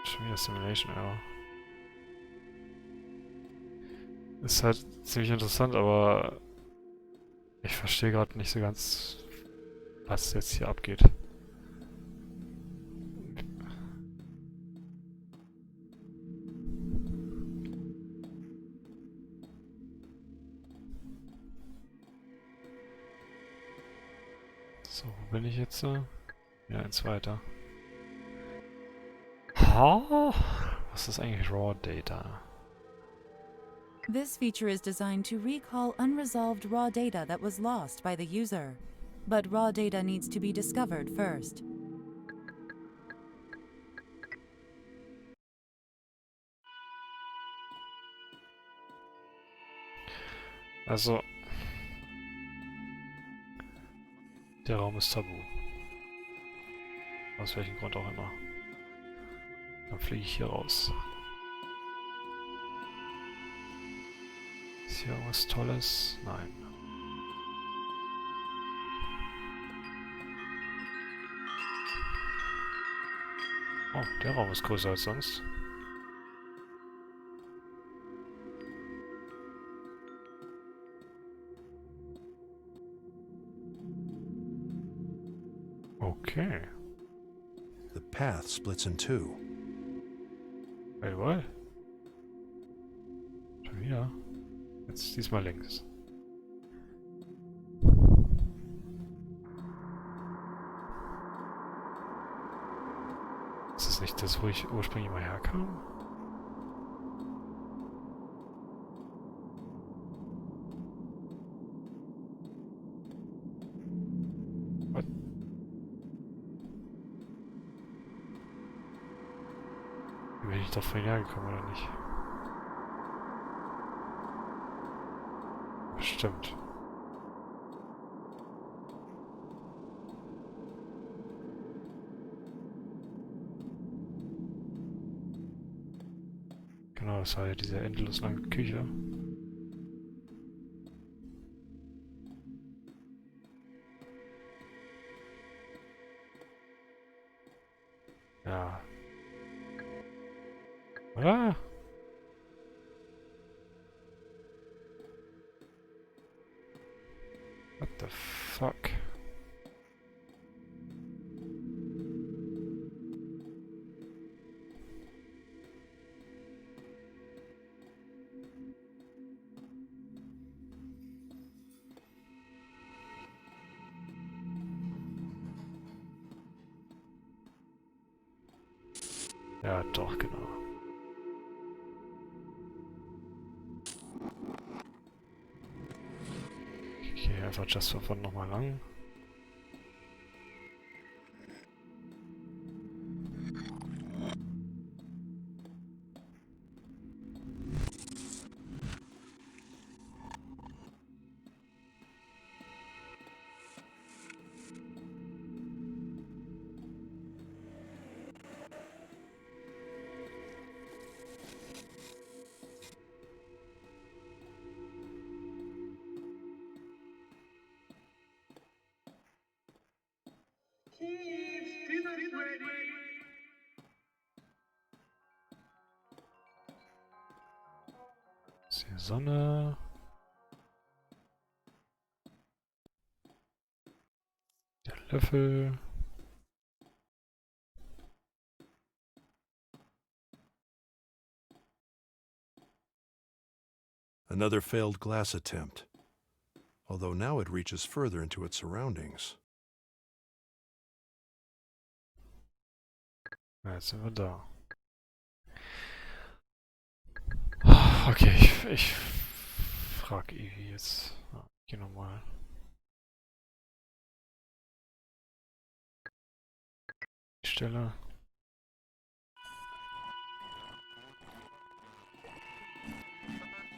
Schon wieder Simulation Error. Ist halt ziemlich interessant, aber ich verstehe gerade nicht so ganz, was jetzt hier abgeht. So, wo bin ich jetzt? Ja, eins weiter. Ha? Was ist eigentlich Raw Data? This feature is designed to recall unresolved raw data that was lost by the user. But raw data needs to be discovered first. Also, der Raum ist tabu. Aus welchem Grund auch immer. Dann fliege ich hier raus. Ist hier irgendwas Tolles? Nein. Oh, der Raum ist größer als sonst. Okay. The path splits in two. Wait, what? Schon wieder? Jetzt diesmal links. Ist das nicht das, wo ich ursprünglich mal herkam? What? Hier bin ich doch vorhin hergekommen, oder nicht? Bestimmt. Genau, das war ja diese endlos lange Küche. Ja. Oder? What the fuck? Ja, doch, genau. Ich gehe einfach just for fun nochmal lang. Ist hier Sonne? Der Löffel. Another failed glass attempt. Although now it reaches further into its surroundings. Ja, jetzt sind wir da. Okay, ich frag Evi jetzt. Ah, ich geh nochmal. Die Stelle.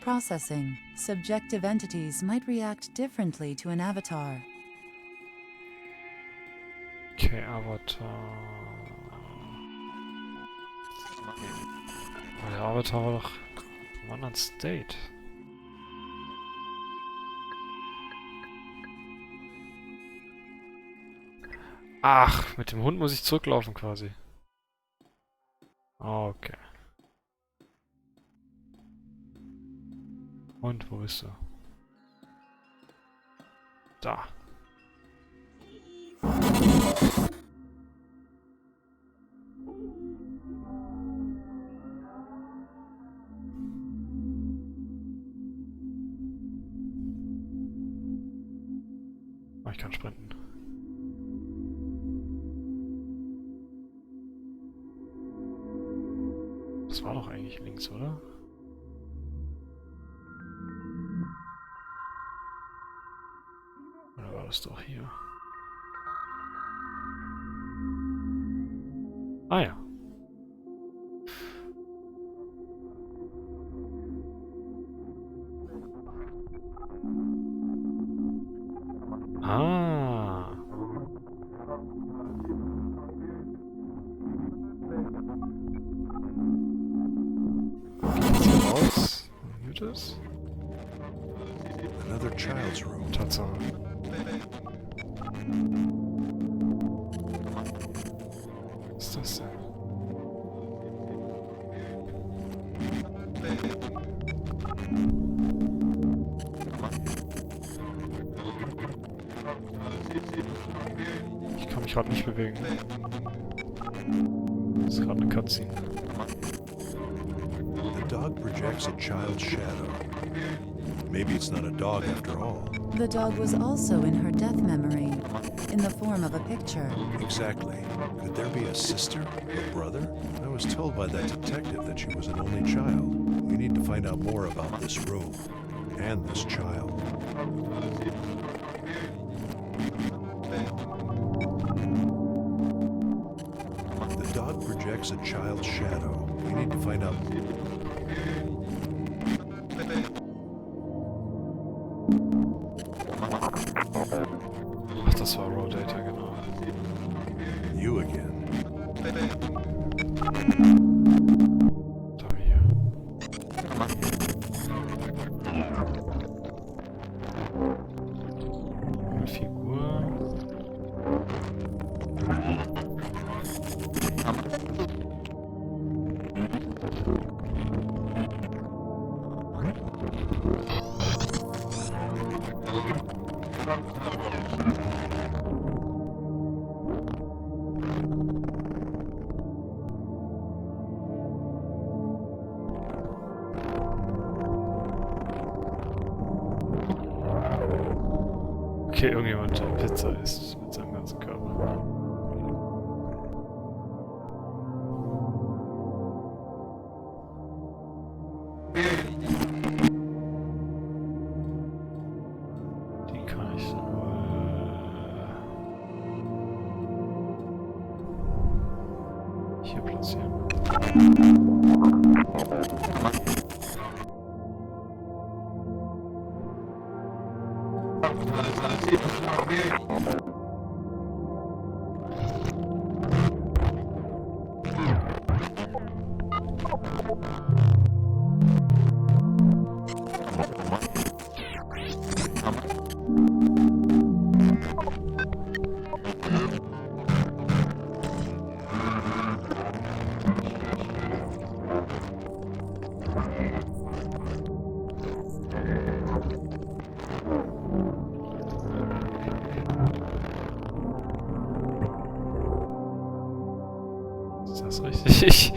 Processing. Subjective entities might react differently to an avatar. Okay, Avatar. Aber der Avatar war doch im anderen State. Ach, mit dem Hund muss ich zurücklaufen quasi. Okay. Und, wo bist du? Da. Oh, ich kann sprinten. Das war doch eigentlich links, oder? Oder war das doch hier? Ah ja. Ah. geöffnet ist? Another child's room. Tatsache. Was ist das denn? Ich kann mich gerade nicht bewegen. Das ist gerade eine Cutscene. The dog projects a child's shadow. Maybe it's not a dog after all. The dog was also in her death memory, in the form of a picture. Exactly. Could there be a sister? A brother? I was told by that detective that she was an only child. We need to find out more about this room and this child. The dog projects a child's shadow. We need to find out. Ach, das war Raw Data, genau. You again. Da hier. Eine Figur. Okay, irgendjemand, der Pizza isst mit seinem ganzen Körper. Die kann ich dann wohl hier platzieren. Ist das richtig? Nicht.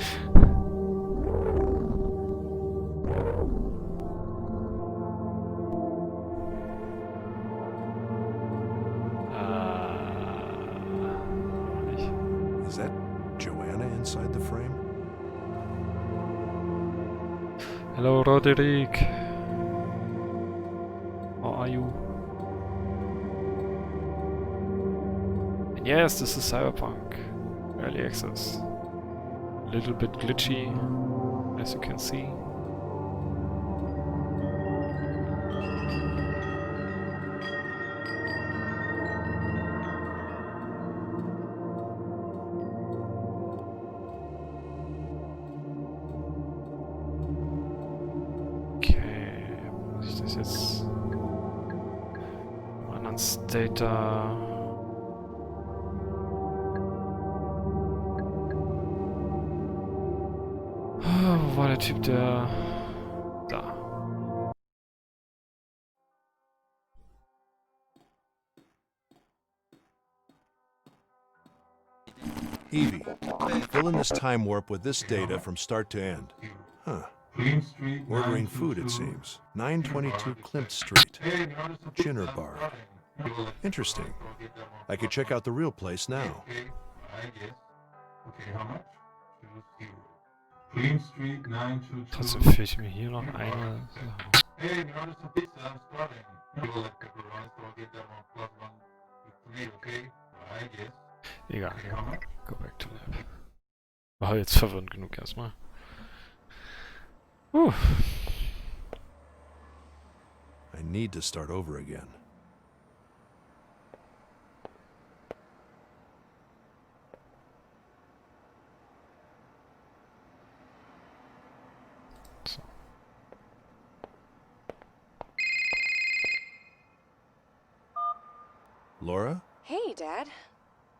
Is that Joanna inside the frame? Hello, Roderick. How are you? And yes, this is Cyberpunk. Early access. A little bit glitchy, as you can see. Okay, muss ich das jetzt im anderen State da... Wo war der Typ, der... Da. Evie, fill in this time warp with this data from start to end. Huh. Ordering food, it seems. 922 Klimt Street. Dinner bar. Interesting. I could check out the real place now. Trotzdem fehlt mir hier noch eine Sache. Egal. Go back to lab. War jetzt verwirrend genug erstmal. I need to start over again. So. Laura? Hey, Dad.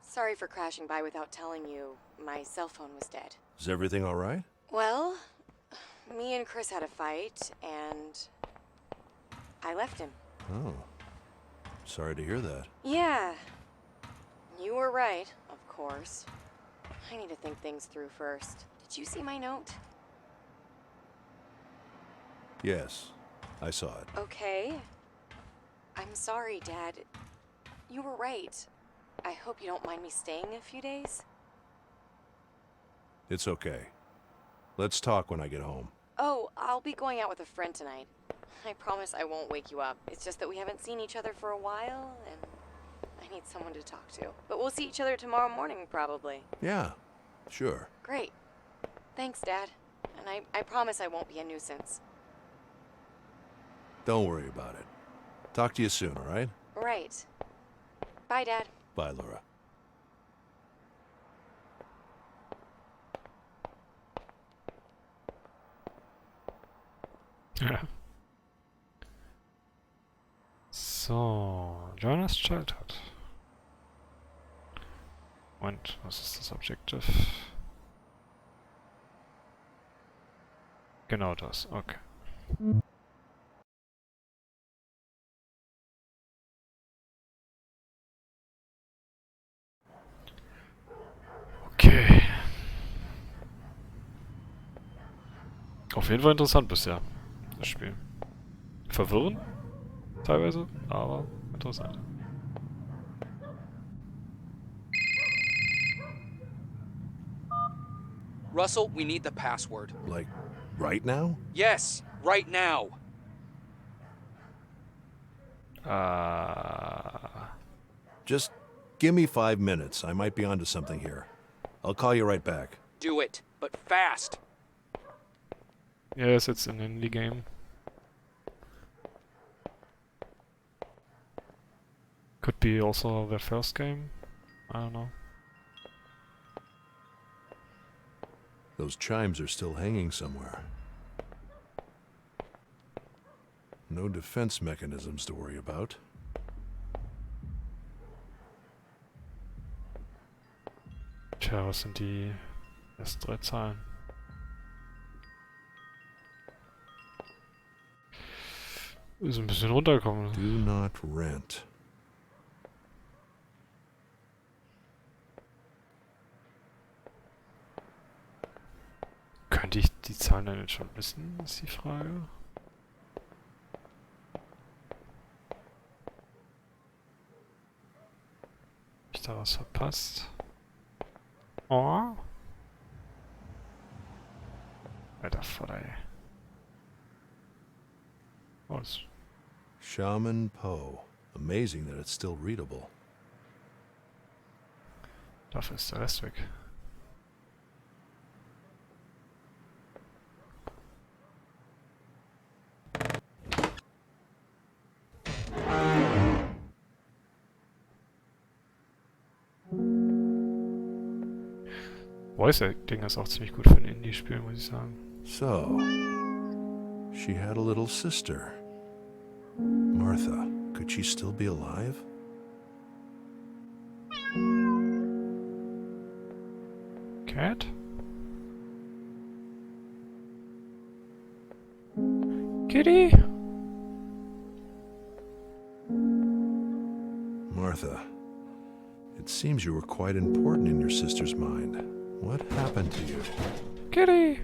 Sorry for crashing by without telling you. My cell phone was dead. Is everything all right? Well, me and Chris had a fight, and I left him. Oh. Sorry to hear that. Yeah. You were right, of course. I need to think things through first. Did you see my note? Yes, I saw it. Okay. I'm sorry, Dad. You were right. I hope you don't mind me staying a few days. It's okay. Let's talk when I get home. Oh, I'll be going out with a friend tonight. I promise I won't wake you up. It's just that we haven't seen each other for a while, and I need someone to talk to. But we'll see each other tomorrow morning, probably. Yeah, sure. Great. Thanks, Dad. And I promise I won't be a nuisance. Don't worry about it. Talk to you soon, all right? Right. Bye, Dad. Bye, Laura. So, Jonas Childhood. Und was ist das Objective? Genau das, okay. Okay. Auf jeden Fall interessant bisher, das Spiel. Verwirrend, teilweise, aber interessant. Russell, we need the password. Like, right now? Yes, right now. Just give me 5 minutes. I might be onto something here. I'll call you right back. Do it, but fast. Yes, it's an indie game. Could be also their first game. I don't know. Those chimes are still hanging somewhere. No defense mechanisms to worry about. Tja, was sind die ersten 3 Zahlen? Ist ein bisschen runtergekommen. Do not rent. Könnte ich die Zahlen denn jetzt schon wissen, ist die Frage. Hab ich da was verpasst? Oh. Alter Vater, ey. Oh, das Shaman Poe. Amazing that it's still readable. dafür ist der Rest weg. Voice Acting ist auch ziemlich gut für ein Indie-Spiel, muss ich sagen. So, she had a little sister. Martha, could she still be alive? Cat? Kitty? Martha, it seems you were quite important in your sister's mind. What happened to you? Kitty!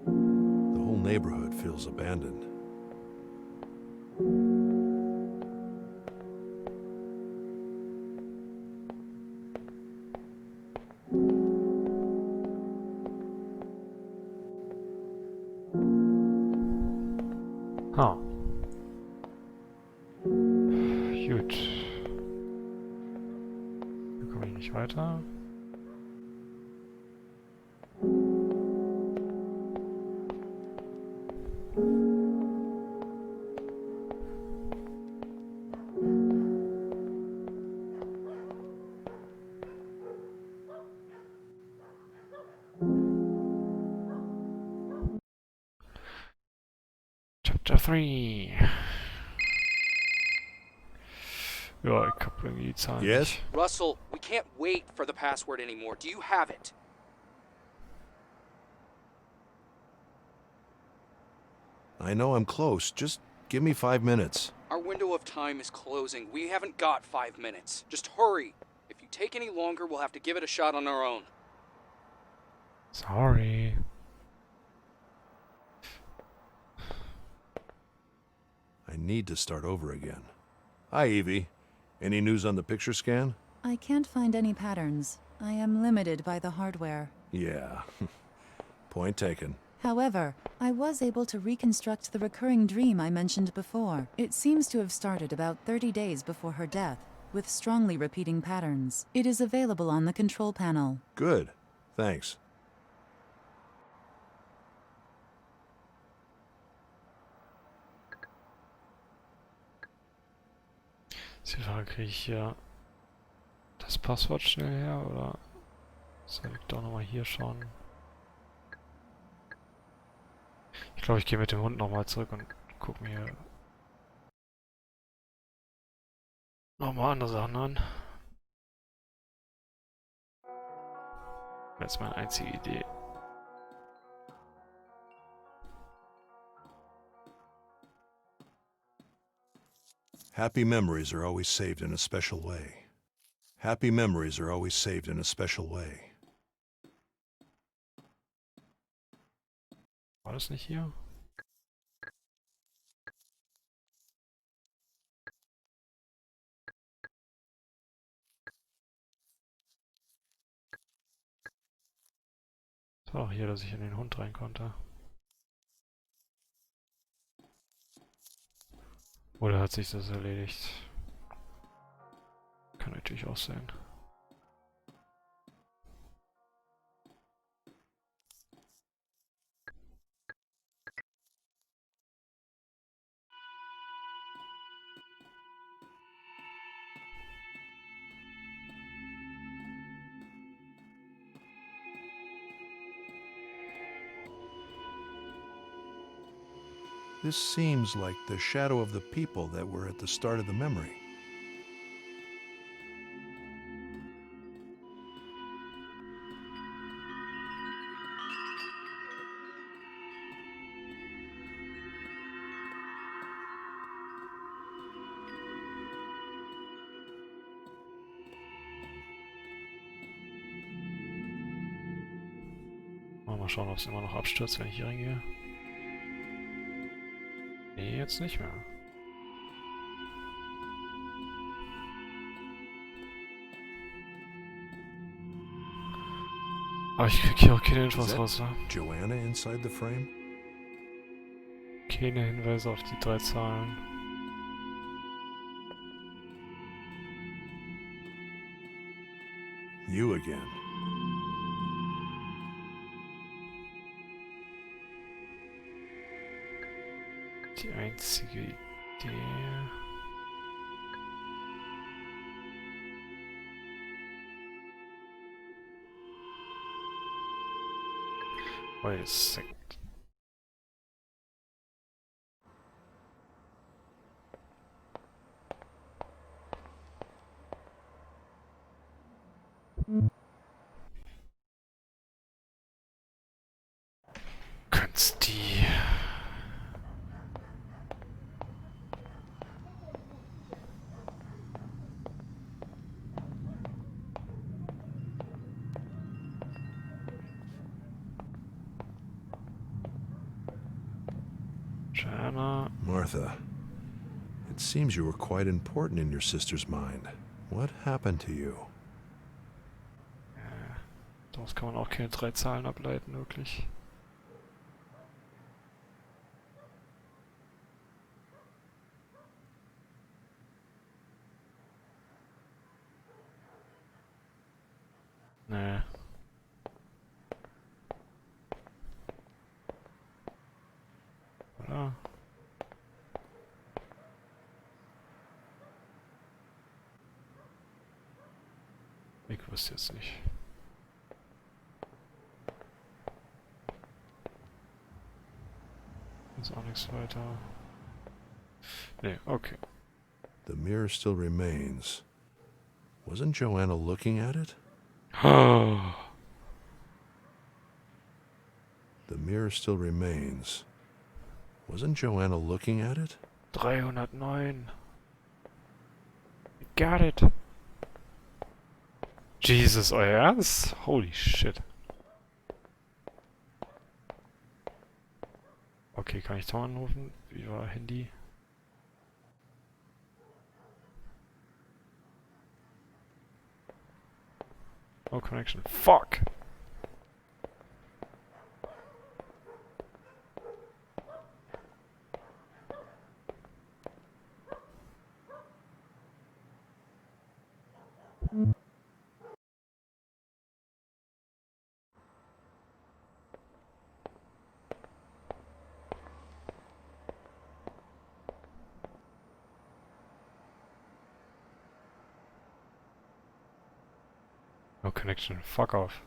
The whole neighborhood feels abandoned. Ha. Gut. Hier komme ich nicht weiter. Jeffrey. Ja, ich hab irgendwie die Zahlen Yes? nicht. Russell, we can't wait for the password anymore. Do you have it? I know I'm close. Just give me 5 minutes. Our window of time is closing. We haven't got 5 minutes. Just hurry. If you take any longer, we'll have to give it a shot on our own. Sorry. I need to start over again. Hi, Evie. Any news on the picture scan? I can't find any patterns. I am limited by the hardware. Yeah. Point taken. However, I was able to reconstruct the recurring dream I mentioned before. It seems to have started about 30 days before her death, with strongly repeating patterns. It is available on the control panel. Good. Thanks. Ist die Frage, kriege ich hier das Passwort schnell her oder soll ich doch nochmal hier schauen? Ich glaube, ich gehe mit dem Hund nochmal zurück und gucke mir nochmal andere Sachen an. Das ist meine einzige Idee. Happy memories are always saved in a special way. Happy memories are always saved in a special way. War das nicht hier? Das war auch hier, dass ich in den Hund rein konnte. Oder hat sich das erledigt? Kann natürlich auch sein. This seems like the shadow of the people that were at the start of the memory. Mal schauen, ob es immer noch abstürzt, wenn ich hier reingehe. Nee, jetzt nicht mehr. Aber ich krieg hier auch keine Is Infos that raus, ne? Joanna inside the frame? Keine Hinweise auf die 3 Zahlen. You again. Die einzige Idee... Wait a second. Können's die... Jana... Martha, it seems you were quite important in your sister's mind. What happened to you? Daraus kann man auch keine 3 Zahlen ableiten, wirklich. Nee. Oder? Ich wüsste jetzt nicht. Ist auch nichts weiter. Nee, okay. The mirror still remains. Wasn't Joanna looking at it? The mirror still remains. Wasn't Joanna looking at it? 309. Got it. Jesus, euer Ernst? Holy shit. Okay, kann ich Tom anrufen? Wie war Handy? No connection. Fuck! No connection. Fuck off.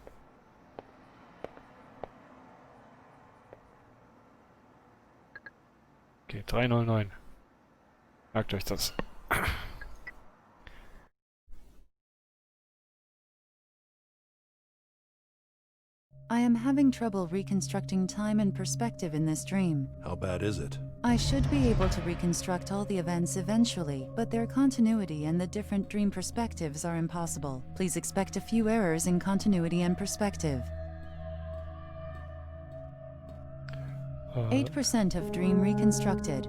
Okay, 309. Merkt euch das. I am having trouble reconstructing time and perspective in this dream. How bad is it? I should be able to reconstruct all the events eventually, but their continuity and the different dream perspectives are impossible. Please expect a few errors in continuity and perspective. 8% of dream reconstructed.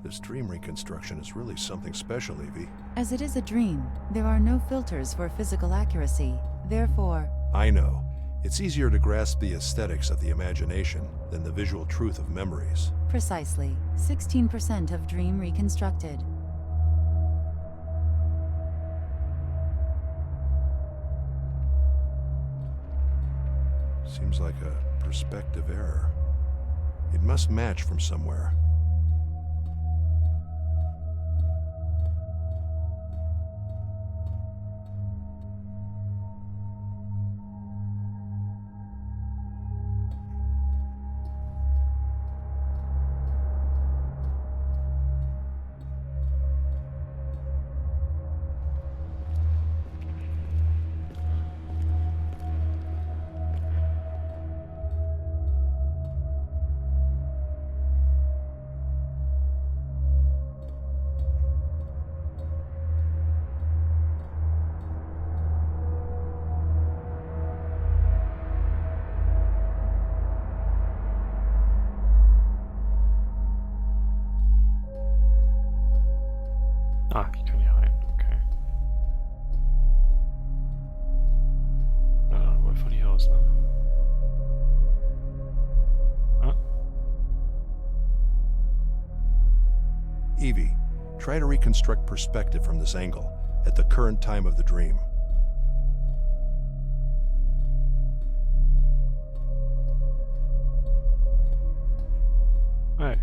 This dream reconstruction is really something special, Evie. As it is a dream, there are no filters for physical accuracy. Therefore, I know. It's easier to grasp the aesthetics of the imagination than the visual truth of memories. precisely 16% of dream reconstructed. Seems like a perspective error. It must match from somewhere. Ah, ich kann hier rein, okay. Na dann wohl von hier aus, ne? Ah. Evie, try to reconstruct perspective from this angle, at the current time of the dream. Hey.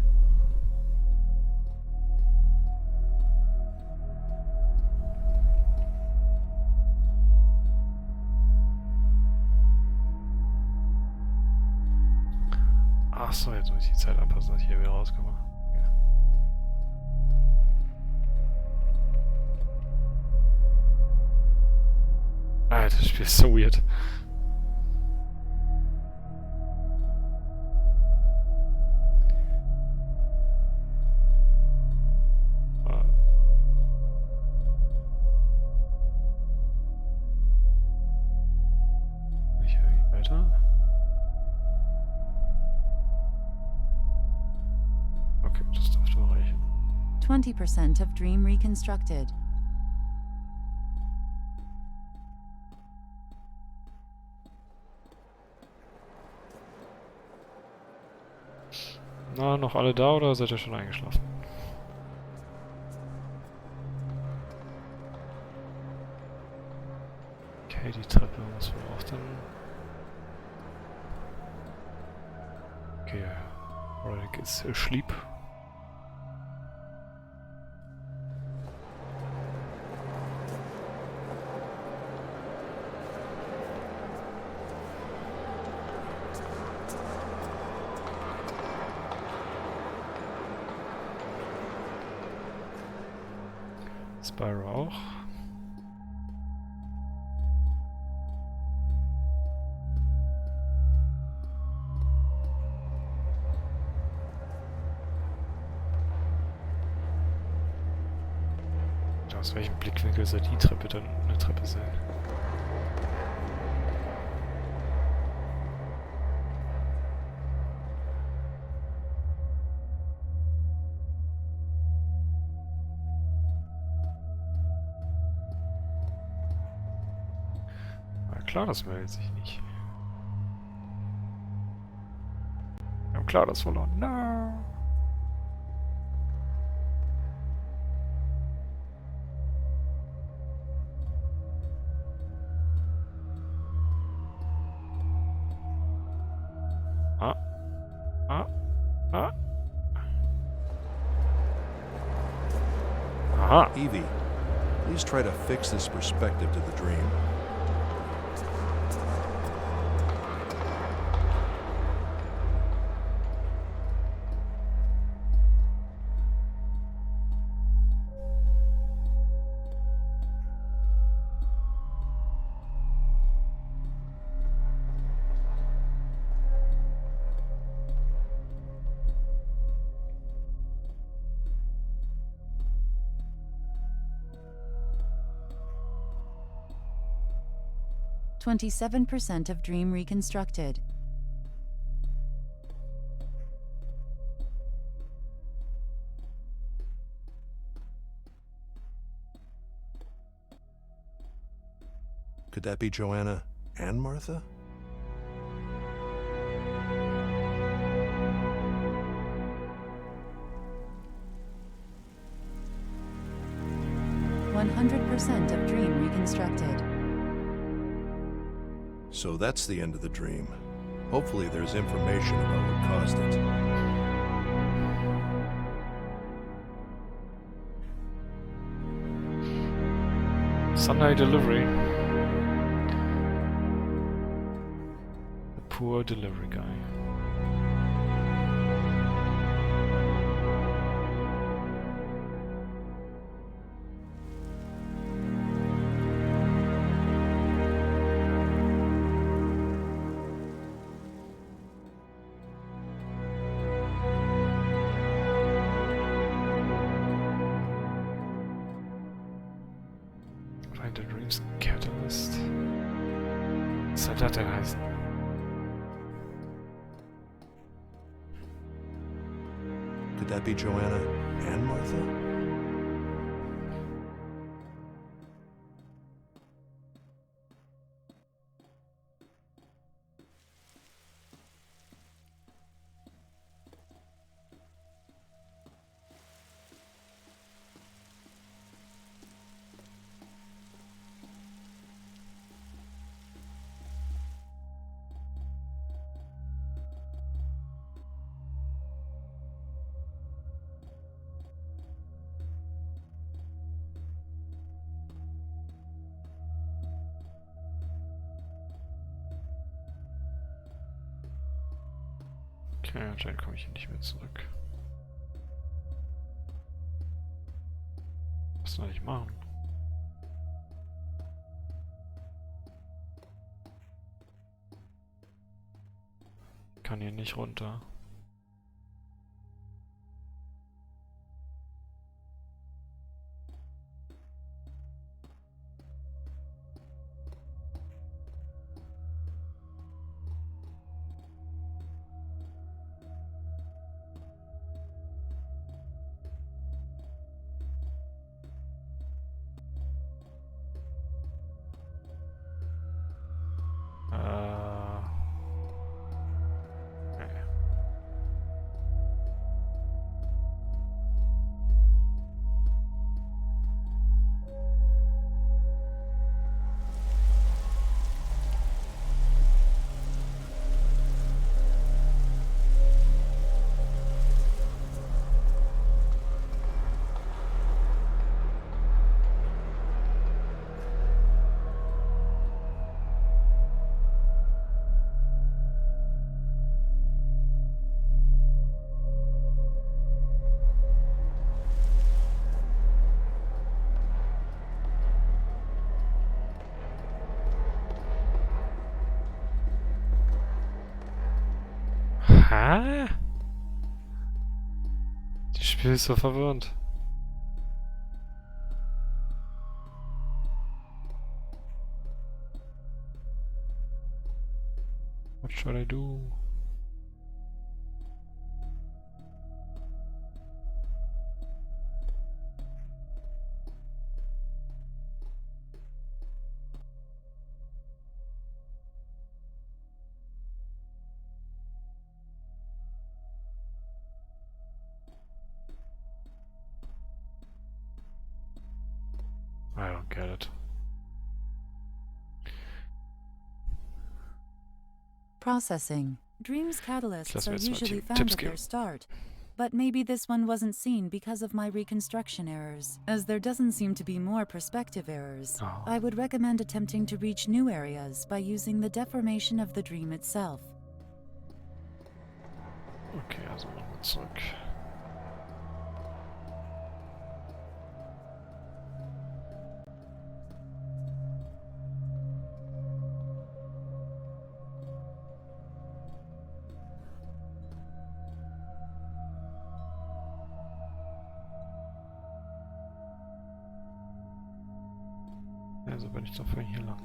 Ach so, jetzt muss ich die Zeit anpassen, dass ich hier wieder rauskomme. Okay. Alter, das Spiel ist so weird. Ah. Nicht irgendwie weiter? Okay, das dürfte reichen. 20% of dream reconstructed. Na, noch alle da oder seid ihr schon eingeschlafen? Okay, die Treppe muss man auch dann... Okay, alright, geht's asleep. Spyro auch. Aus welchem Blickwinkel soll die Treppe dann eine Treppe sein? Na klar, das meldet sich nicht. Wir haben klar das verloren. No. Ah. Ah. Ah. Aha. Evie, please try to fix this perspective to the dream. %27 of dream reconstructed. Could that be Joanna and Martha? %100 of dream reconstructed. So that's the end of the dream. Hopefully there's information about what caused it. Sunday delivery. The poor delivery guy. Find the Dreams Catalyst. Was soll das denn heißen? Could that be Joanna and Martha? Okay, anscheinend komme ich hier nicht mehr zurück. Was soll ich machen? Ich kann hier nicht runter. Nee. Hä? Das Spiel ist so verwirrend. What should I do? I don't get it. Processing. Dreams catalysts Lass mir are jetzt mal usually Tipps found at geben. their start. But maybe this one wasn't seen because of my reconstruction errors. As there doesn't seem to be more perspective errors, Oh. I would recommend attempting to reach new areas by using the deformation of the dream itself. Okay, also nochmal zurück. Also bin ich dafür hier lang.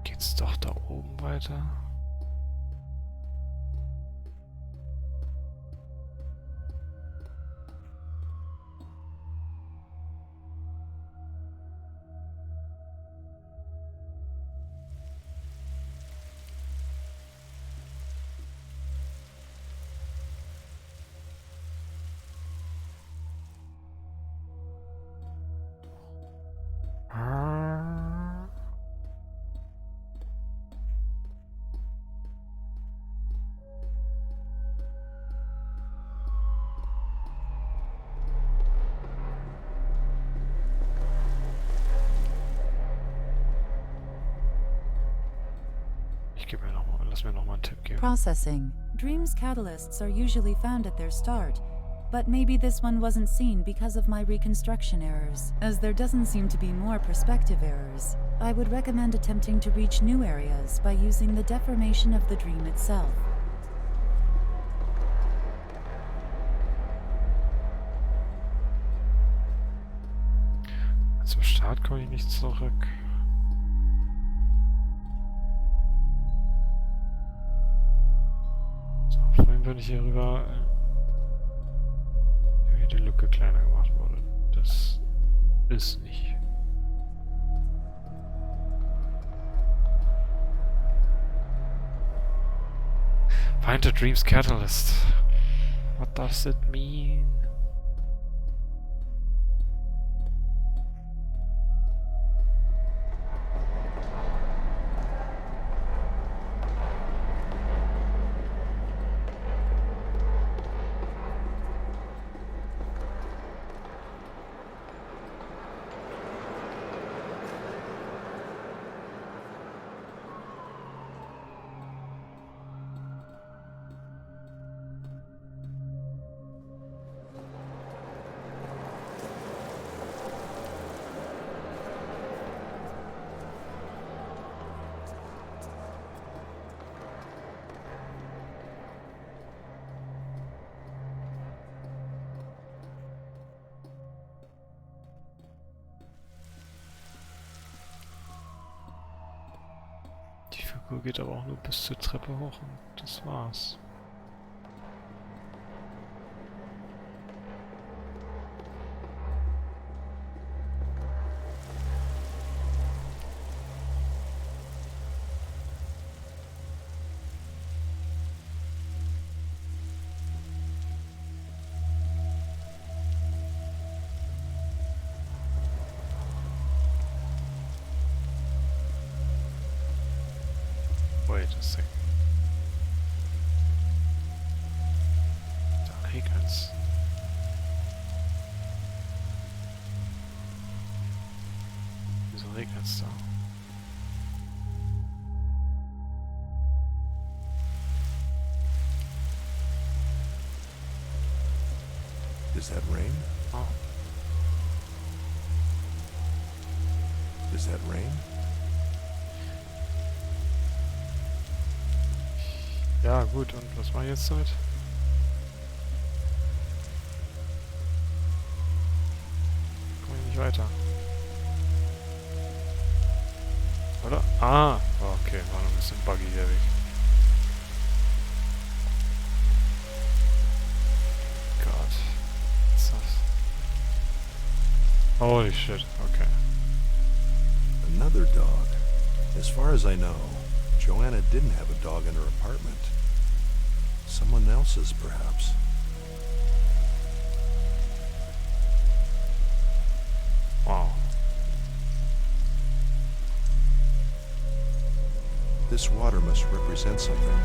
Geht's doch da oben weiter? Lass mir noch mal einen Tipp geben. Processing. Dreams catalysts are usually found at their start, but maybe this one wasn't seen because of my reconstruction errors. As there doesn't seem to be more perspective errors, I would recommend attempting to reach new areas by using the deformation of the dream itself. Zum Start komme ich nicht zurück. So, vorhin bin ich hier rüber, wie die Lücke kleiner gemacht wurde. Das ist nicht. Find the Dream's Catalyst. What does it mean? Die Figur geht aber auch nur bis zur Treppe hoch und das war's. wait a second. Da regnet's. Wieso regnet's da? Is that rain? Oh. Is that rain? Ja, gut, und was mache ich jetzt damit? Komme ich nicht weiter. Oder? Ah! Oh, okay, war noch ein bisschen buggy der Weg. Gott. Was ist das? Holy shit, okay. Another dog. As far as I know, Joanna didn't have a dog in her apartment. Someone else's, perhaps. Wow. This water must represent something.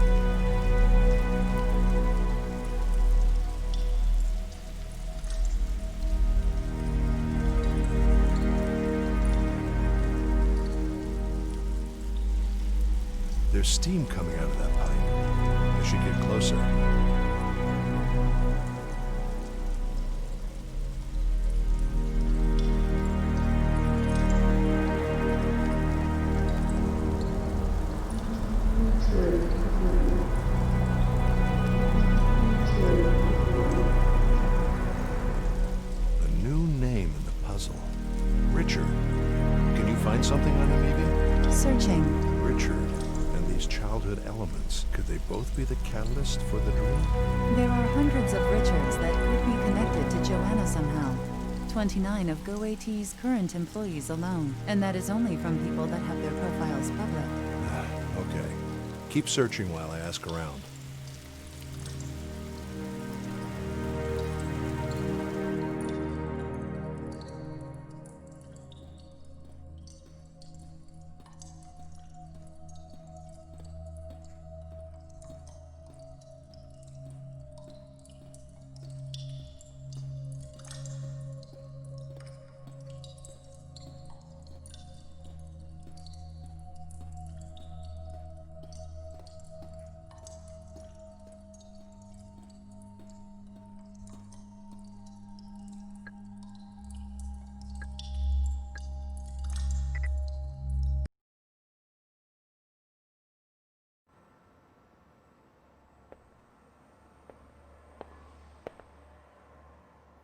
There's steam coming out of that pipe. I should get closer. A new name in the puzzle. Richard. Can you find something on him, Evie? Searching. Richard. These childhood elements, could they both be the catalyst for the dream? There are hundreds of Richards that could be connected to Joanna somehow. 29 of GoAT's current employees alone, and that is only from people that have their profiles public. Okay. Keep searching while I ask around.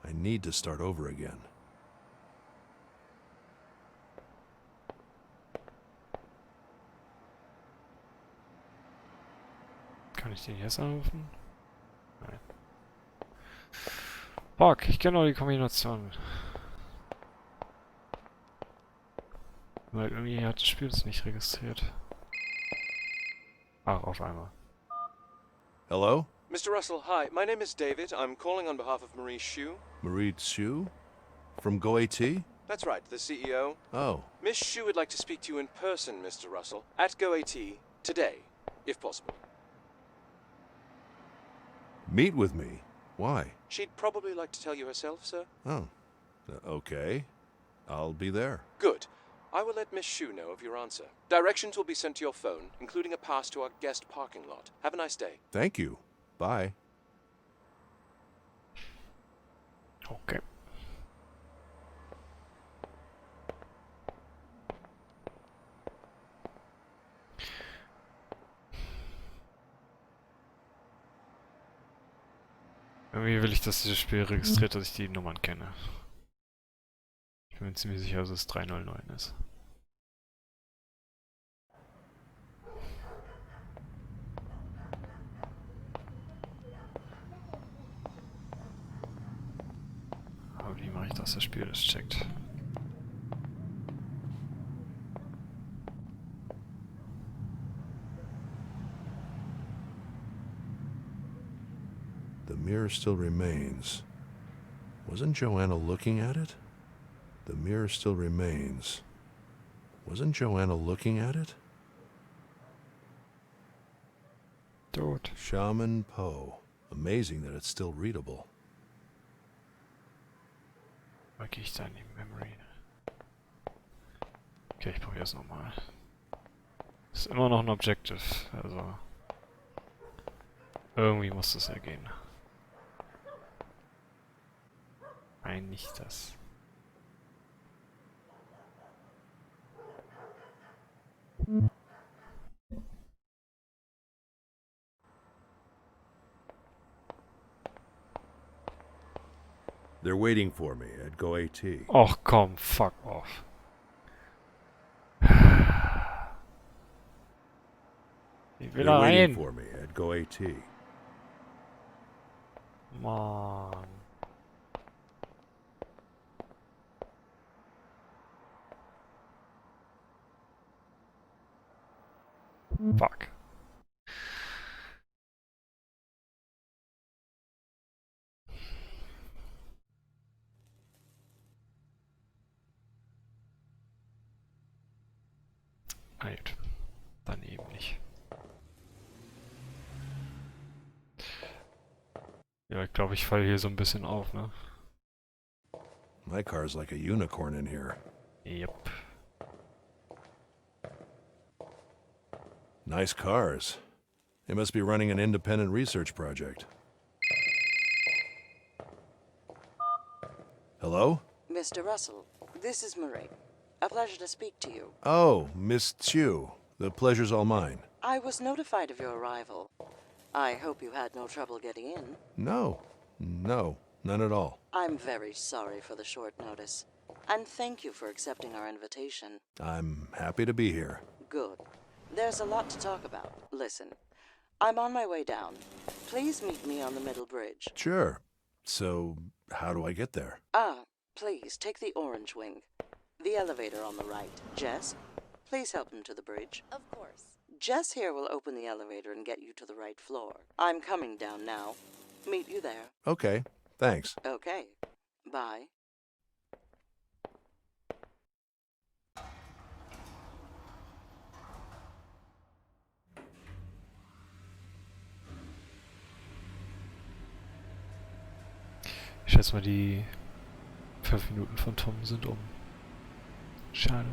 I need to start over again. Kann ich den jetzt anrufen? Nein. Fuck, ich kenne noch die Kombination. Weil irgendwie hat das Spiel es nicht registriert. Ach, auf einmal. Hello? Mr. Russell, hi. My name is David. I'm calling on behalf of Marie Xu. Marie Xu? From GoAT? That's right, the CEO. Oh. Miss Xu would like to speak to you in person, Mr. Russell, at GoAT today, if possible. Meet with me? Why? She'd probably like to tell you herself, sir. Oh. Okay. I'll be there. Good. I will let Miss Xu know of your answer. Directions will be sent to your phone, including a pass to our guest parking lot. Have a nice day. Thank you. Bye. Okay. Irgendwie will ich, dass dieses Spiel registriert, dass ich die Nummern kenne. Ich bin mir ziemlich sicher, dass es 309 ist. Aber wie mache ich, dass das Spiel das checkt? The mirror still remains. Wasn't Joanna looking at it? The mirror still remains. Wasn't Joanna looking at it? Tot. Shaman Poe. Amazing that it's still readable. Oder gehe ich da in die Memory? Okay, ich probiere es nochmal. Ist immer noch ein Objective, also... Irgendwie muss das ja gehen. Nein, nicht das. They're waiting for me at Go AT. Och komm, fuck off. Ich will They're da waiting rein. for me at Go AT. Mann. Fuck. Ah, gut. Dann eben nicht. Ja, ich glaube, ich falle hier so ein bisschen auf, ne? My car's like a unicorn in here. Yep. Nice cars. They must be running an independent research project. Hello? Mr. Russell, this is Marie. A pleasure to speak to you. Oh, Miss Chu. The pleasure's all mine. I was notified of your arrival. I hope you had no trouble getting in. No, none at all. I'm very sorry for the short notice. And thank you for accepting our invitation. I'm happy to be here. Good. There's a lot to talk about. Listen, I'm on my way down. Please meet me on the middle bridge. Sure. So, how do I get there? Please take the orange wing. The elevator on the right. Jess, please help him to the bridge. Of course. Jess here will open the elevator and get you to the right floor. I'm coming down now. Meet you there. Okay, thanks. Okay. Bye. Ich schätze mal, die 5 Minuten von Tom sind um. Schade.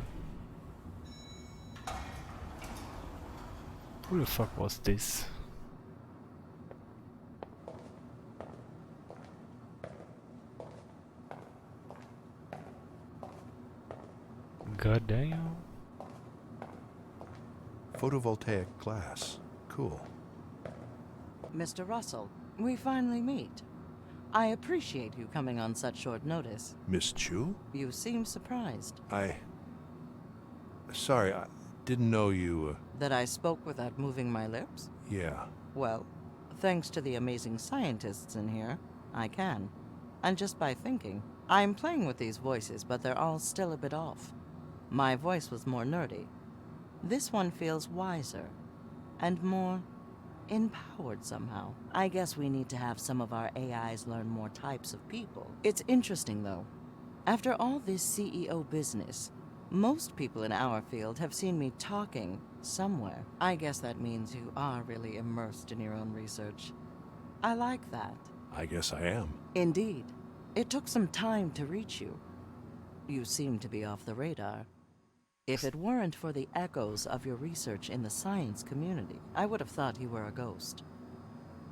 Who the fuck was this? God damn. Photovoltaic glass. Cool. Mr. Russell, we finally meet. I appreciate you coming on such short notice. Miss Chu? You seem surprised. Sorry, I didn't know you, That I spoke without moving my lips? Yeah. Well, thanks to the amazing scientists in here, I can. And just by thinking. I'm playing with these voices, but they're all still a bit off. My voice was more nerdy. This one feels wiser. And more empowered somehow. I guess we need to have some of our AIs learn more types of people. It's interesting, though. After all this CEO business, most people in our field have seen me talking somewhere. I guess that means you are really immersed in your own research. I like that. I guess I am. Indeed. It took some time to reach you. You seem to be off the radar. If it weren't for the echoes of your research in the science community, I would have thought you were a ghost.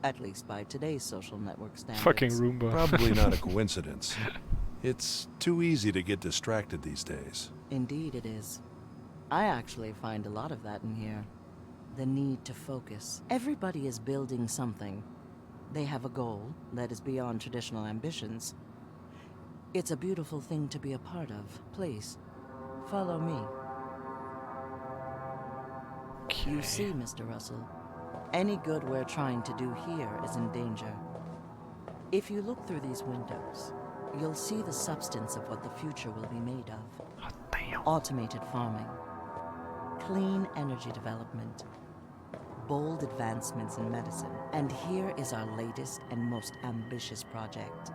At least by today's social network standards. Fucking Roomba. Probably not a coincidence. It's too easy to get distracted these days. Indeed it is. I actually find a lot of that in here. The need to focus. Everybody is building something. They have a goal that is beyond traditional ambitions. It's a beautiful thing to be a part of. Please, follow me. Okay. You see, Mr. Russell, any good we're trying to do here is in danger. If you look through these windows, you'll see the substance of what the future will be made of. Oh, damn. Automated farming, clean energy development, bold advancements in medicine. And here is our latest and most ambitious project.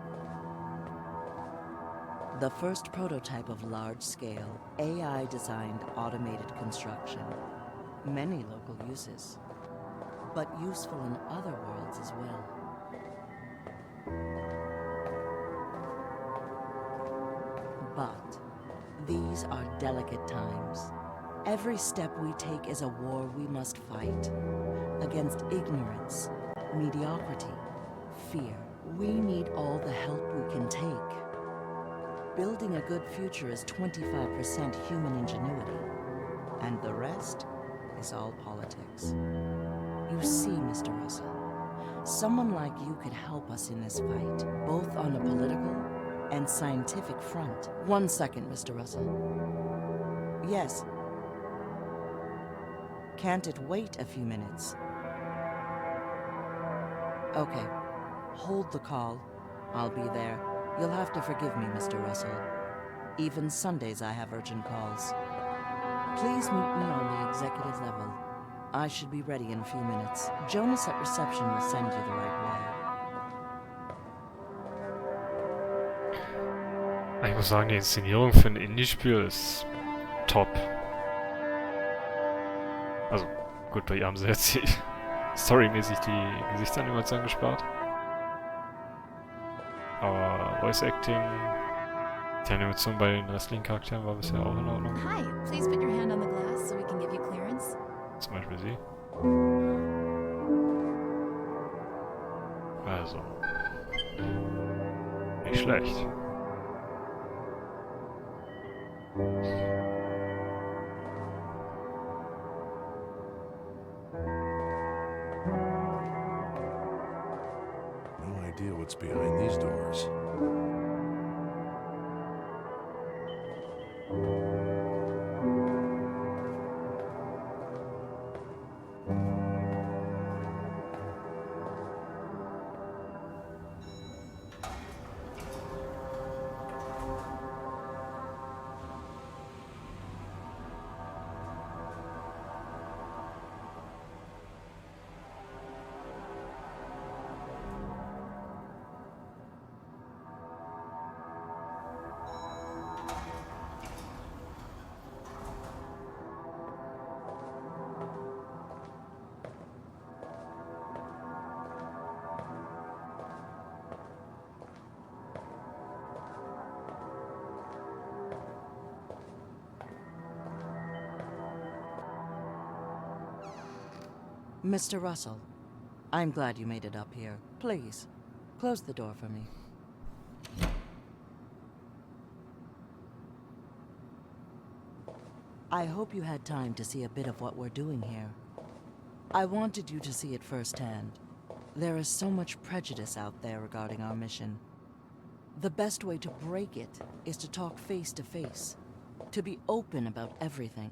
The first prototype of large-scale, AI-designed automated construction. Many local uses. but useful in other worlds as well. But these are delicate times. Every step we take is a war we must fight. Against ignorance, mediocrity, fear. We need all the help we can take. Building a good future is 25% human ingenuity, and the rest is all politics. You see, Mr. Russell, someone like you could help us in this fight, both on a political and scientific front. 1 second, Mr. Russell. Yes. Can't it wait a few minutes? Okay. Hold the call. I'll be there. You'll have to forgive me, Mr. Russell. Even Sundays I have urgent calls. Please meet me on the executive level. I should be ready in a few minutes. Jonas at reception will send you the right way. Ich muss sagen, die Inszenierung für ein Indie-Spiel ist top. Also, gut, bei ihr haben sie jetzt die storymäßig die Gesichtsanimation gespart. Aber Voice Acting, die Animation bei den restlichen Charakteren war bisher auch in Ordnung. Hi, please put your hand on the glass so we can give you clearance. Zum Beispiel sie. Also. Nicht schlecht. No idea what's behind these doors. Mr. Russell, I'm glad you made it up here. Please, close the door for me. I hope you had time to see a bit of what we're doing here. I wanted you to see it firsthand. There is so much prejudice out there regarding our mission. The best way to break it is to talk face to face, to be open about everything.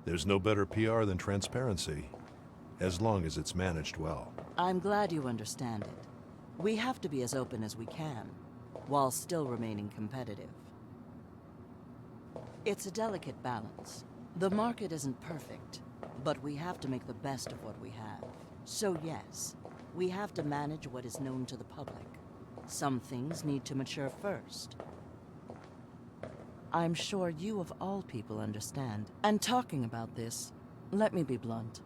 There's no better PR than transparency, as long as it's managed well. I'm glad you understand it. We have to be as open as we can, while still remaining competitive. It's a delicate balance. The market isn't perfect, but we have to make the best of what we have. So yes, we have to manage what is known to the public. Some things need to mature first. I'm sure you of all people understand. And talking about this, let me be blunt.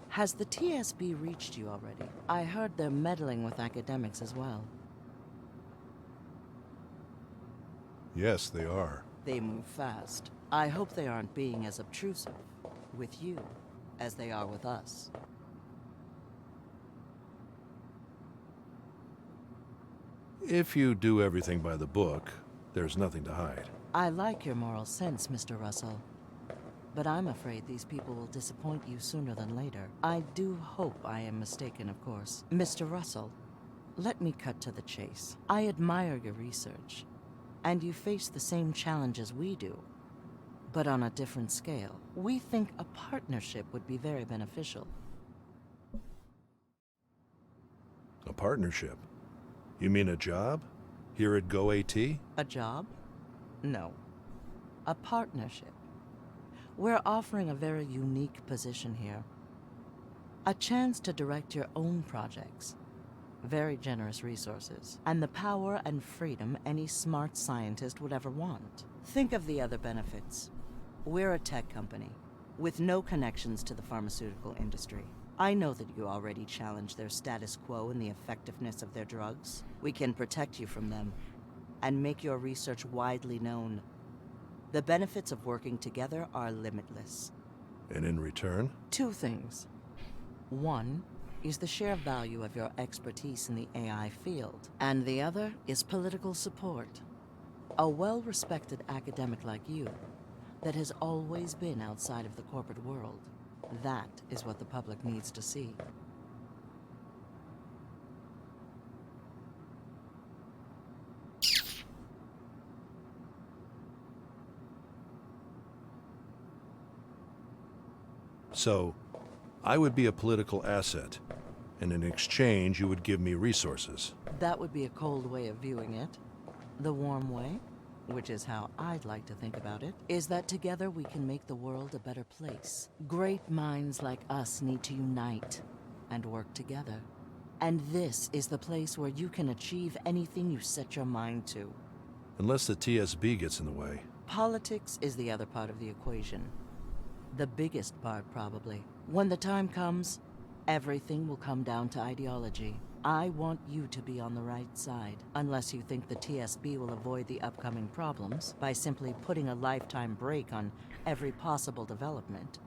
Has the TSB reached you already? I heard they're meddling with academics as well. Yes, they are. They move fast. I hope they aren't being as obtrusive with you as they are with us. If you do everything by the book, there's nothing to hide. I like your moral sense, Mr. Russell. But I'm afraid these people will disappoint you sooner than later. I do hope I am mistaken, of course. Mr. Russell, let me cut to the chase. I admire your research, and you face the same challenges we do, but on a different scale. We think a partnership would be very beneficial. A partnership? You mean a job? Here at Go AT? A job? No. A partnership. We're offering a very unique position here. A chance to direct your own projects. very generous resources, and the power and freedom any smart scientist would ever want. Think of the other benefits. We're a tech company, with no connections to the pharmaceutical industry. I know that you already challenge their status quo and the effectiveness of their drugs. We can protect you from them, and make your research widely known. The benefits of working together are limitless. And in return? Two things. One is the sheer value of your expertise in the AI field, and the other is political support. A well-respected academic like you that has always been outside of the corporate world. That is what the public needs to see. So, I would be a political asset, and in exchange you would give me resources. That would be a cold way of viewing it. The warm way, which is how I'd like to think about it, is that together we can make the world a better place. Great minds like us need to unite and work together. And this is the place where you can achieve anything you set your mind to. Unless the TSB gets in the way. Politics is the other part of the equation. The biggest part, probably. When the time comes, everything will come down to ideology. I want you to be on the right side, unless you think the TSB will avoid the upcoming problems by simply putting a lifetime brake on every possible development.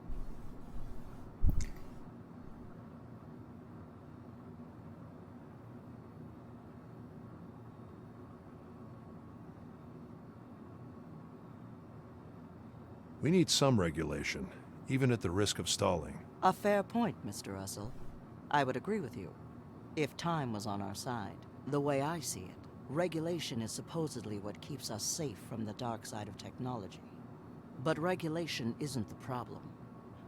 We need some regulation, even at the risk of stalling. A fair point, Mr. Russell. I would agree with you, if time was on our side. The way I see it, regulation is supposedly what keeps us safe from the dark side of technology. But regulation isn't the problem.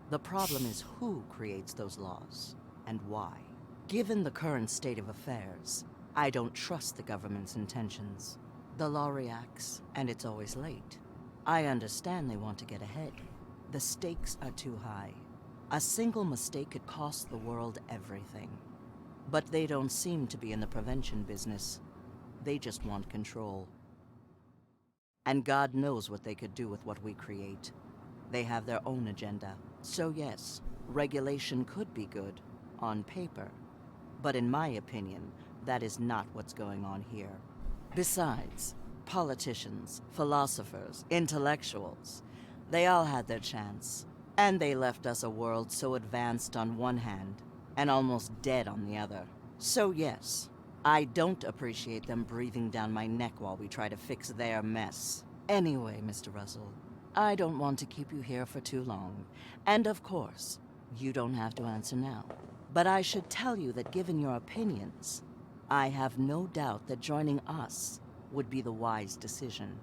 The problem is who creates those laws, and why. Given the current state of affairs, I don't trust the government's intentions. The law reacts, and it's always late. I understand they want to get ahead. The stakes are too high. A single mistake could cost the world everything. But they don't seem to be in the prevention business. They just want control. And God knows what they could do with what we create. They have their own agenda. So yes, regulation could be good, on paper. But in my opinion, that is not what's going on here. Besides, politicians, philosophers, intellectuals, they all had their chance. And they left us a world so advanced on one hand, and almost dead on the other. So yes, I don't appreciate them breathing down my neck while we try to fix their mess. Anyway, Mr. Russell, I don't want to keep you here for too long. And of course, you don't have to answer now. But I should tell you that given your opinions, I have no doubt that joining us would be the wise decision.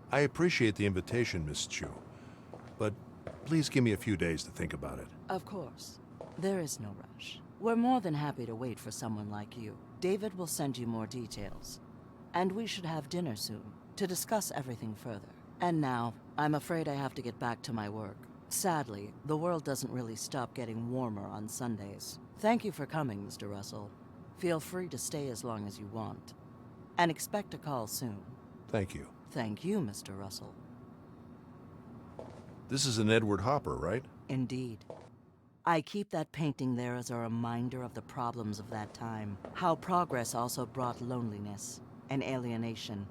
I appreciate the invitation, Miss Chu, but please give me a few days to think about it. Of course. There is no rush. We're more than happy to wait for someone like you. David will send you more details. And we should have dinner soon, to discuss everything further. And now, I'm afraid I have to get back to my work. Sadly, the world doesn't really stop getting warmer on Sundays. Thank you for coming, Mr. Russell. Feel free to stay as long as you want. And expect a call soon. Thank you. Thank you, Mr. Russell. This is an Edward Hopper, right? Indeed. I keep that painting there as a reminder of the problems of that time. How progress also brought loneliness and alienation.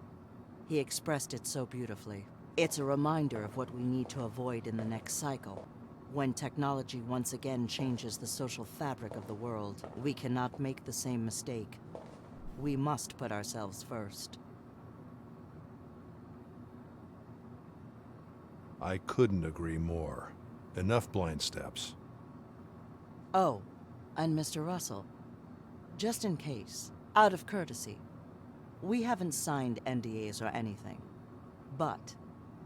He expressed it so beautifully. It's a reminder of what we need to avoid in the next cycle. When technology once again changes the social fabric of the world, we cannot make the same mistake. We must put ourselves first. I couldn't agree more. Enough blind steps. Oh, and Mr. Russell, just in case, out of courtesy, we haven't signed NDAs or anything. But,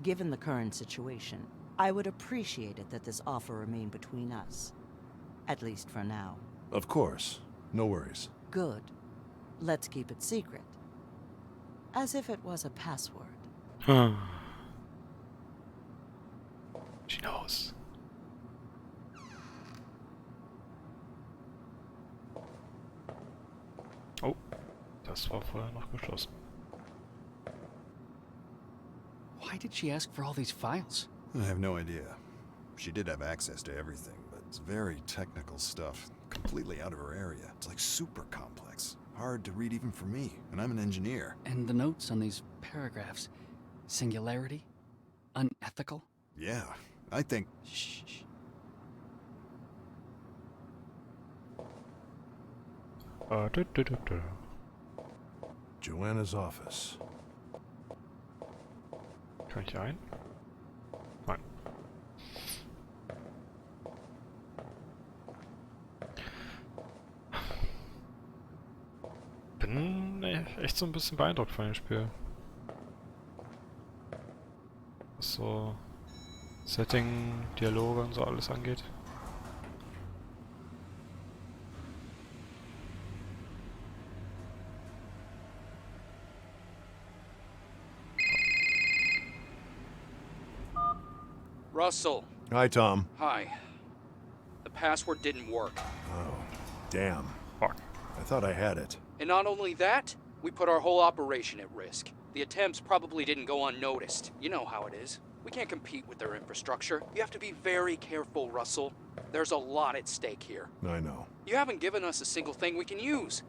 given the current situation, I would appreciate it that this offer remain between us. At least for now. Of course. No worries. Good. Let's keep it secret. As if it was a password. She knows. Oh, das war vorher noch geschlossen. Why did she ask for all these files? I have no idea. She did have access to everything, but it's very technical stuff. Completely out of her area. It's like super complex. Hard to read even for me, and I'm an engineer. And the notes on these paragraphs. Singularity? Unethical? Yeah, I think... Shh. Joanna's office. Kann ich hier rein? Nein. Bin echt so ein bisschen beeindruckt von dem Spiel. Was so Setting, Dialoge und so alles angeht. Russell. Hi, Tom. Hi. The password didn't work. Oh, damn. Fuck. I thought I had it. And not only that, we put our whole operation at risk. The attempts probably didn't go unnoticed. You know how it is. We can't compete with their infrastructure. You have to be very careful, Russell. There's a lot at stake here. I know. You haven't given us a single thing we can use.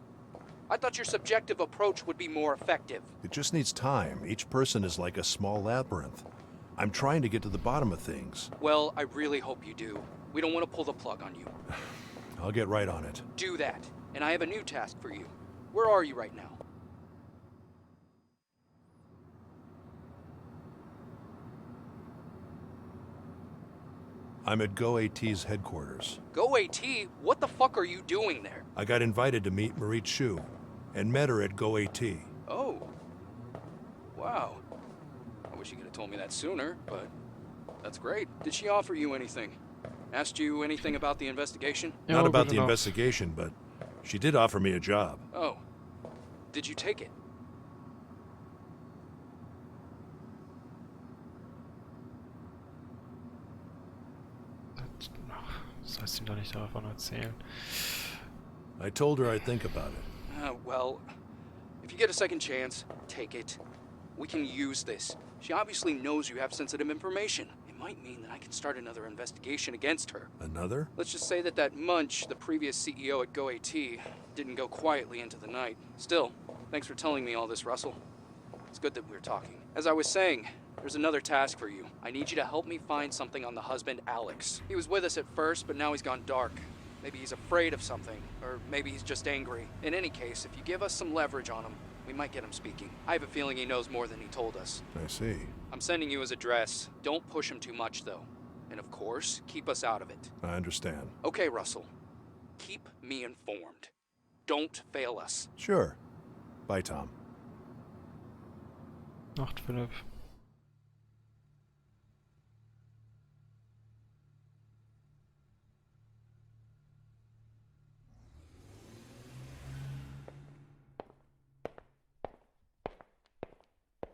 I thought your subjective approach would be more effective. It just needs time. Each person is like a small labyrinth. I'm trying to get to the bottom of things. Well, I really hope you do. We don't want to pull the plug on you. I'll get right on it. Do that. And I have a new task for you. Where are you right now? I'm at GoAT's headquarters. GoAT? What the fuck are you doing there? I got invited to meet Marit Shu and met her at GoAT. Oh. Wow. I wish you could have told me that sooner, but that's great. Did she offer you anything? Asked you anything about the investigation? Not about good the enough. investigation, but she did offer me a job. Oh. Did you take it? Das sollst du ihm doch nicht davon erzählen. I told her I'd think about it. Well, if you get a second chance, take it. We can use this. She obviously knows you have sensitive information. It might mean that I can start another investigation against her. Another? Let's just say that Munch, the previous CEO at GoAT, didn't go quietly into the night. Still, thanks for telling me all this, Russell. It's good that we're talking. As I was saying, there's another task for you. I need you to help me find something on the husband, Alex. He was with us at first, but now he's gone dark. Maybe he's afraid of something, or maybe he's just angry. In any case, if you give us some leverage on him, we might get him speaking. I have a feeling he knows more than he told us. I see. I'm sending you his address. Don't push him too much, though. And of course, keep us out of it. I understand. Okay, Russell. Keep me informed. Don't fail us. Sure. Bye, Tom. Nacht, Philipp.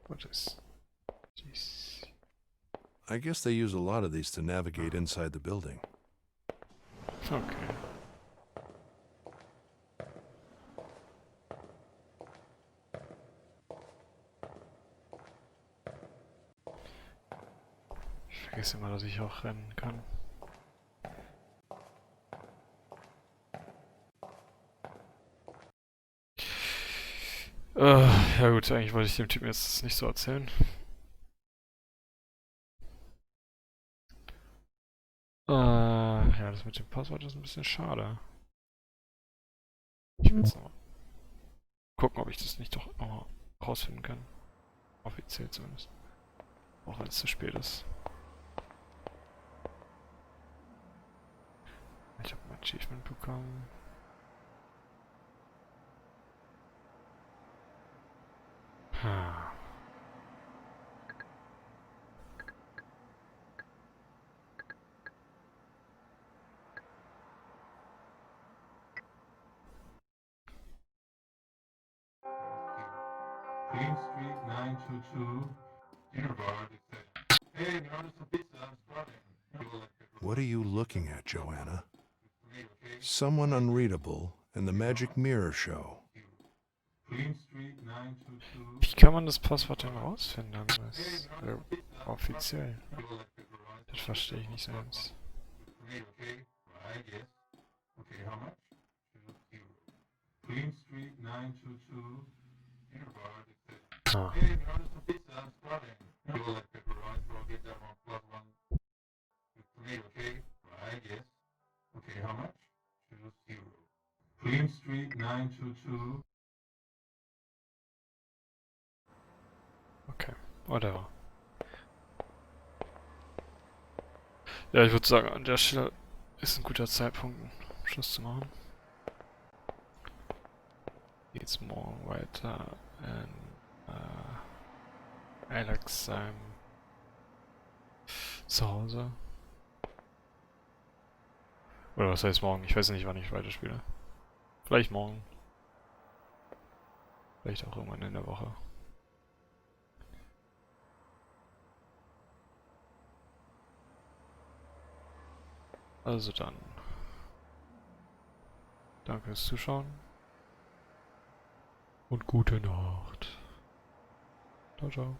What is this? I guess they use a lot of these to navigate inside the building. Okay. Ich vergesse immer, dass ich auch rennen kann. Ja gut, eigentlich wollte ich dem Typen jetzt nicht so erzählen. Ja, das mit dem Passwort ist ein bisschen schade. Ich will jetzt noch gucken, ob ich das nicht doch noch rausfinden kann. Offiziell zumindest. Auch wenn es zu spät ist. Ich habe ein Achievement bekommen. Queen Street 922, Dinnerbar, it said, hey, you ordered some pizza, I'm starving. What are you looking at, Joanna? Someone unreadable and the magic mirror show. Queen Street 922. Wie kann man das Passwort denn rausfinden? Das, offiziell. Das verstehe ich nicht so ganz. Okay, right, yes. Okay, how much? 0. Queen Street 922. Innerbar, it says, Ah. hey, we ordered some pizza, I'm starving. You will like pepperoni, so I'll get that one plus one. Tomato, okay? Right, yes. Okay, how much? 0. Queen Street 922. Okay, whatever. Ja, ich würde sagen, an der Stelle ist ein guter Zeitpunkt, um Schluss zu machen. Geht's morgen weiter in Alex seinem Zuhause. Oder was heißt morgen? Ich weiß nicht, wann ich weiterspiele. Vielleicht morgen. Vielleicht auch irgendwann in der Woche. Also dann. Danke fürs Zuschauen. Und gute Nacht. Ciao, ciao.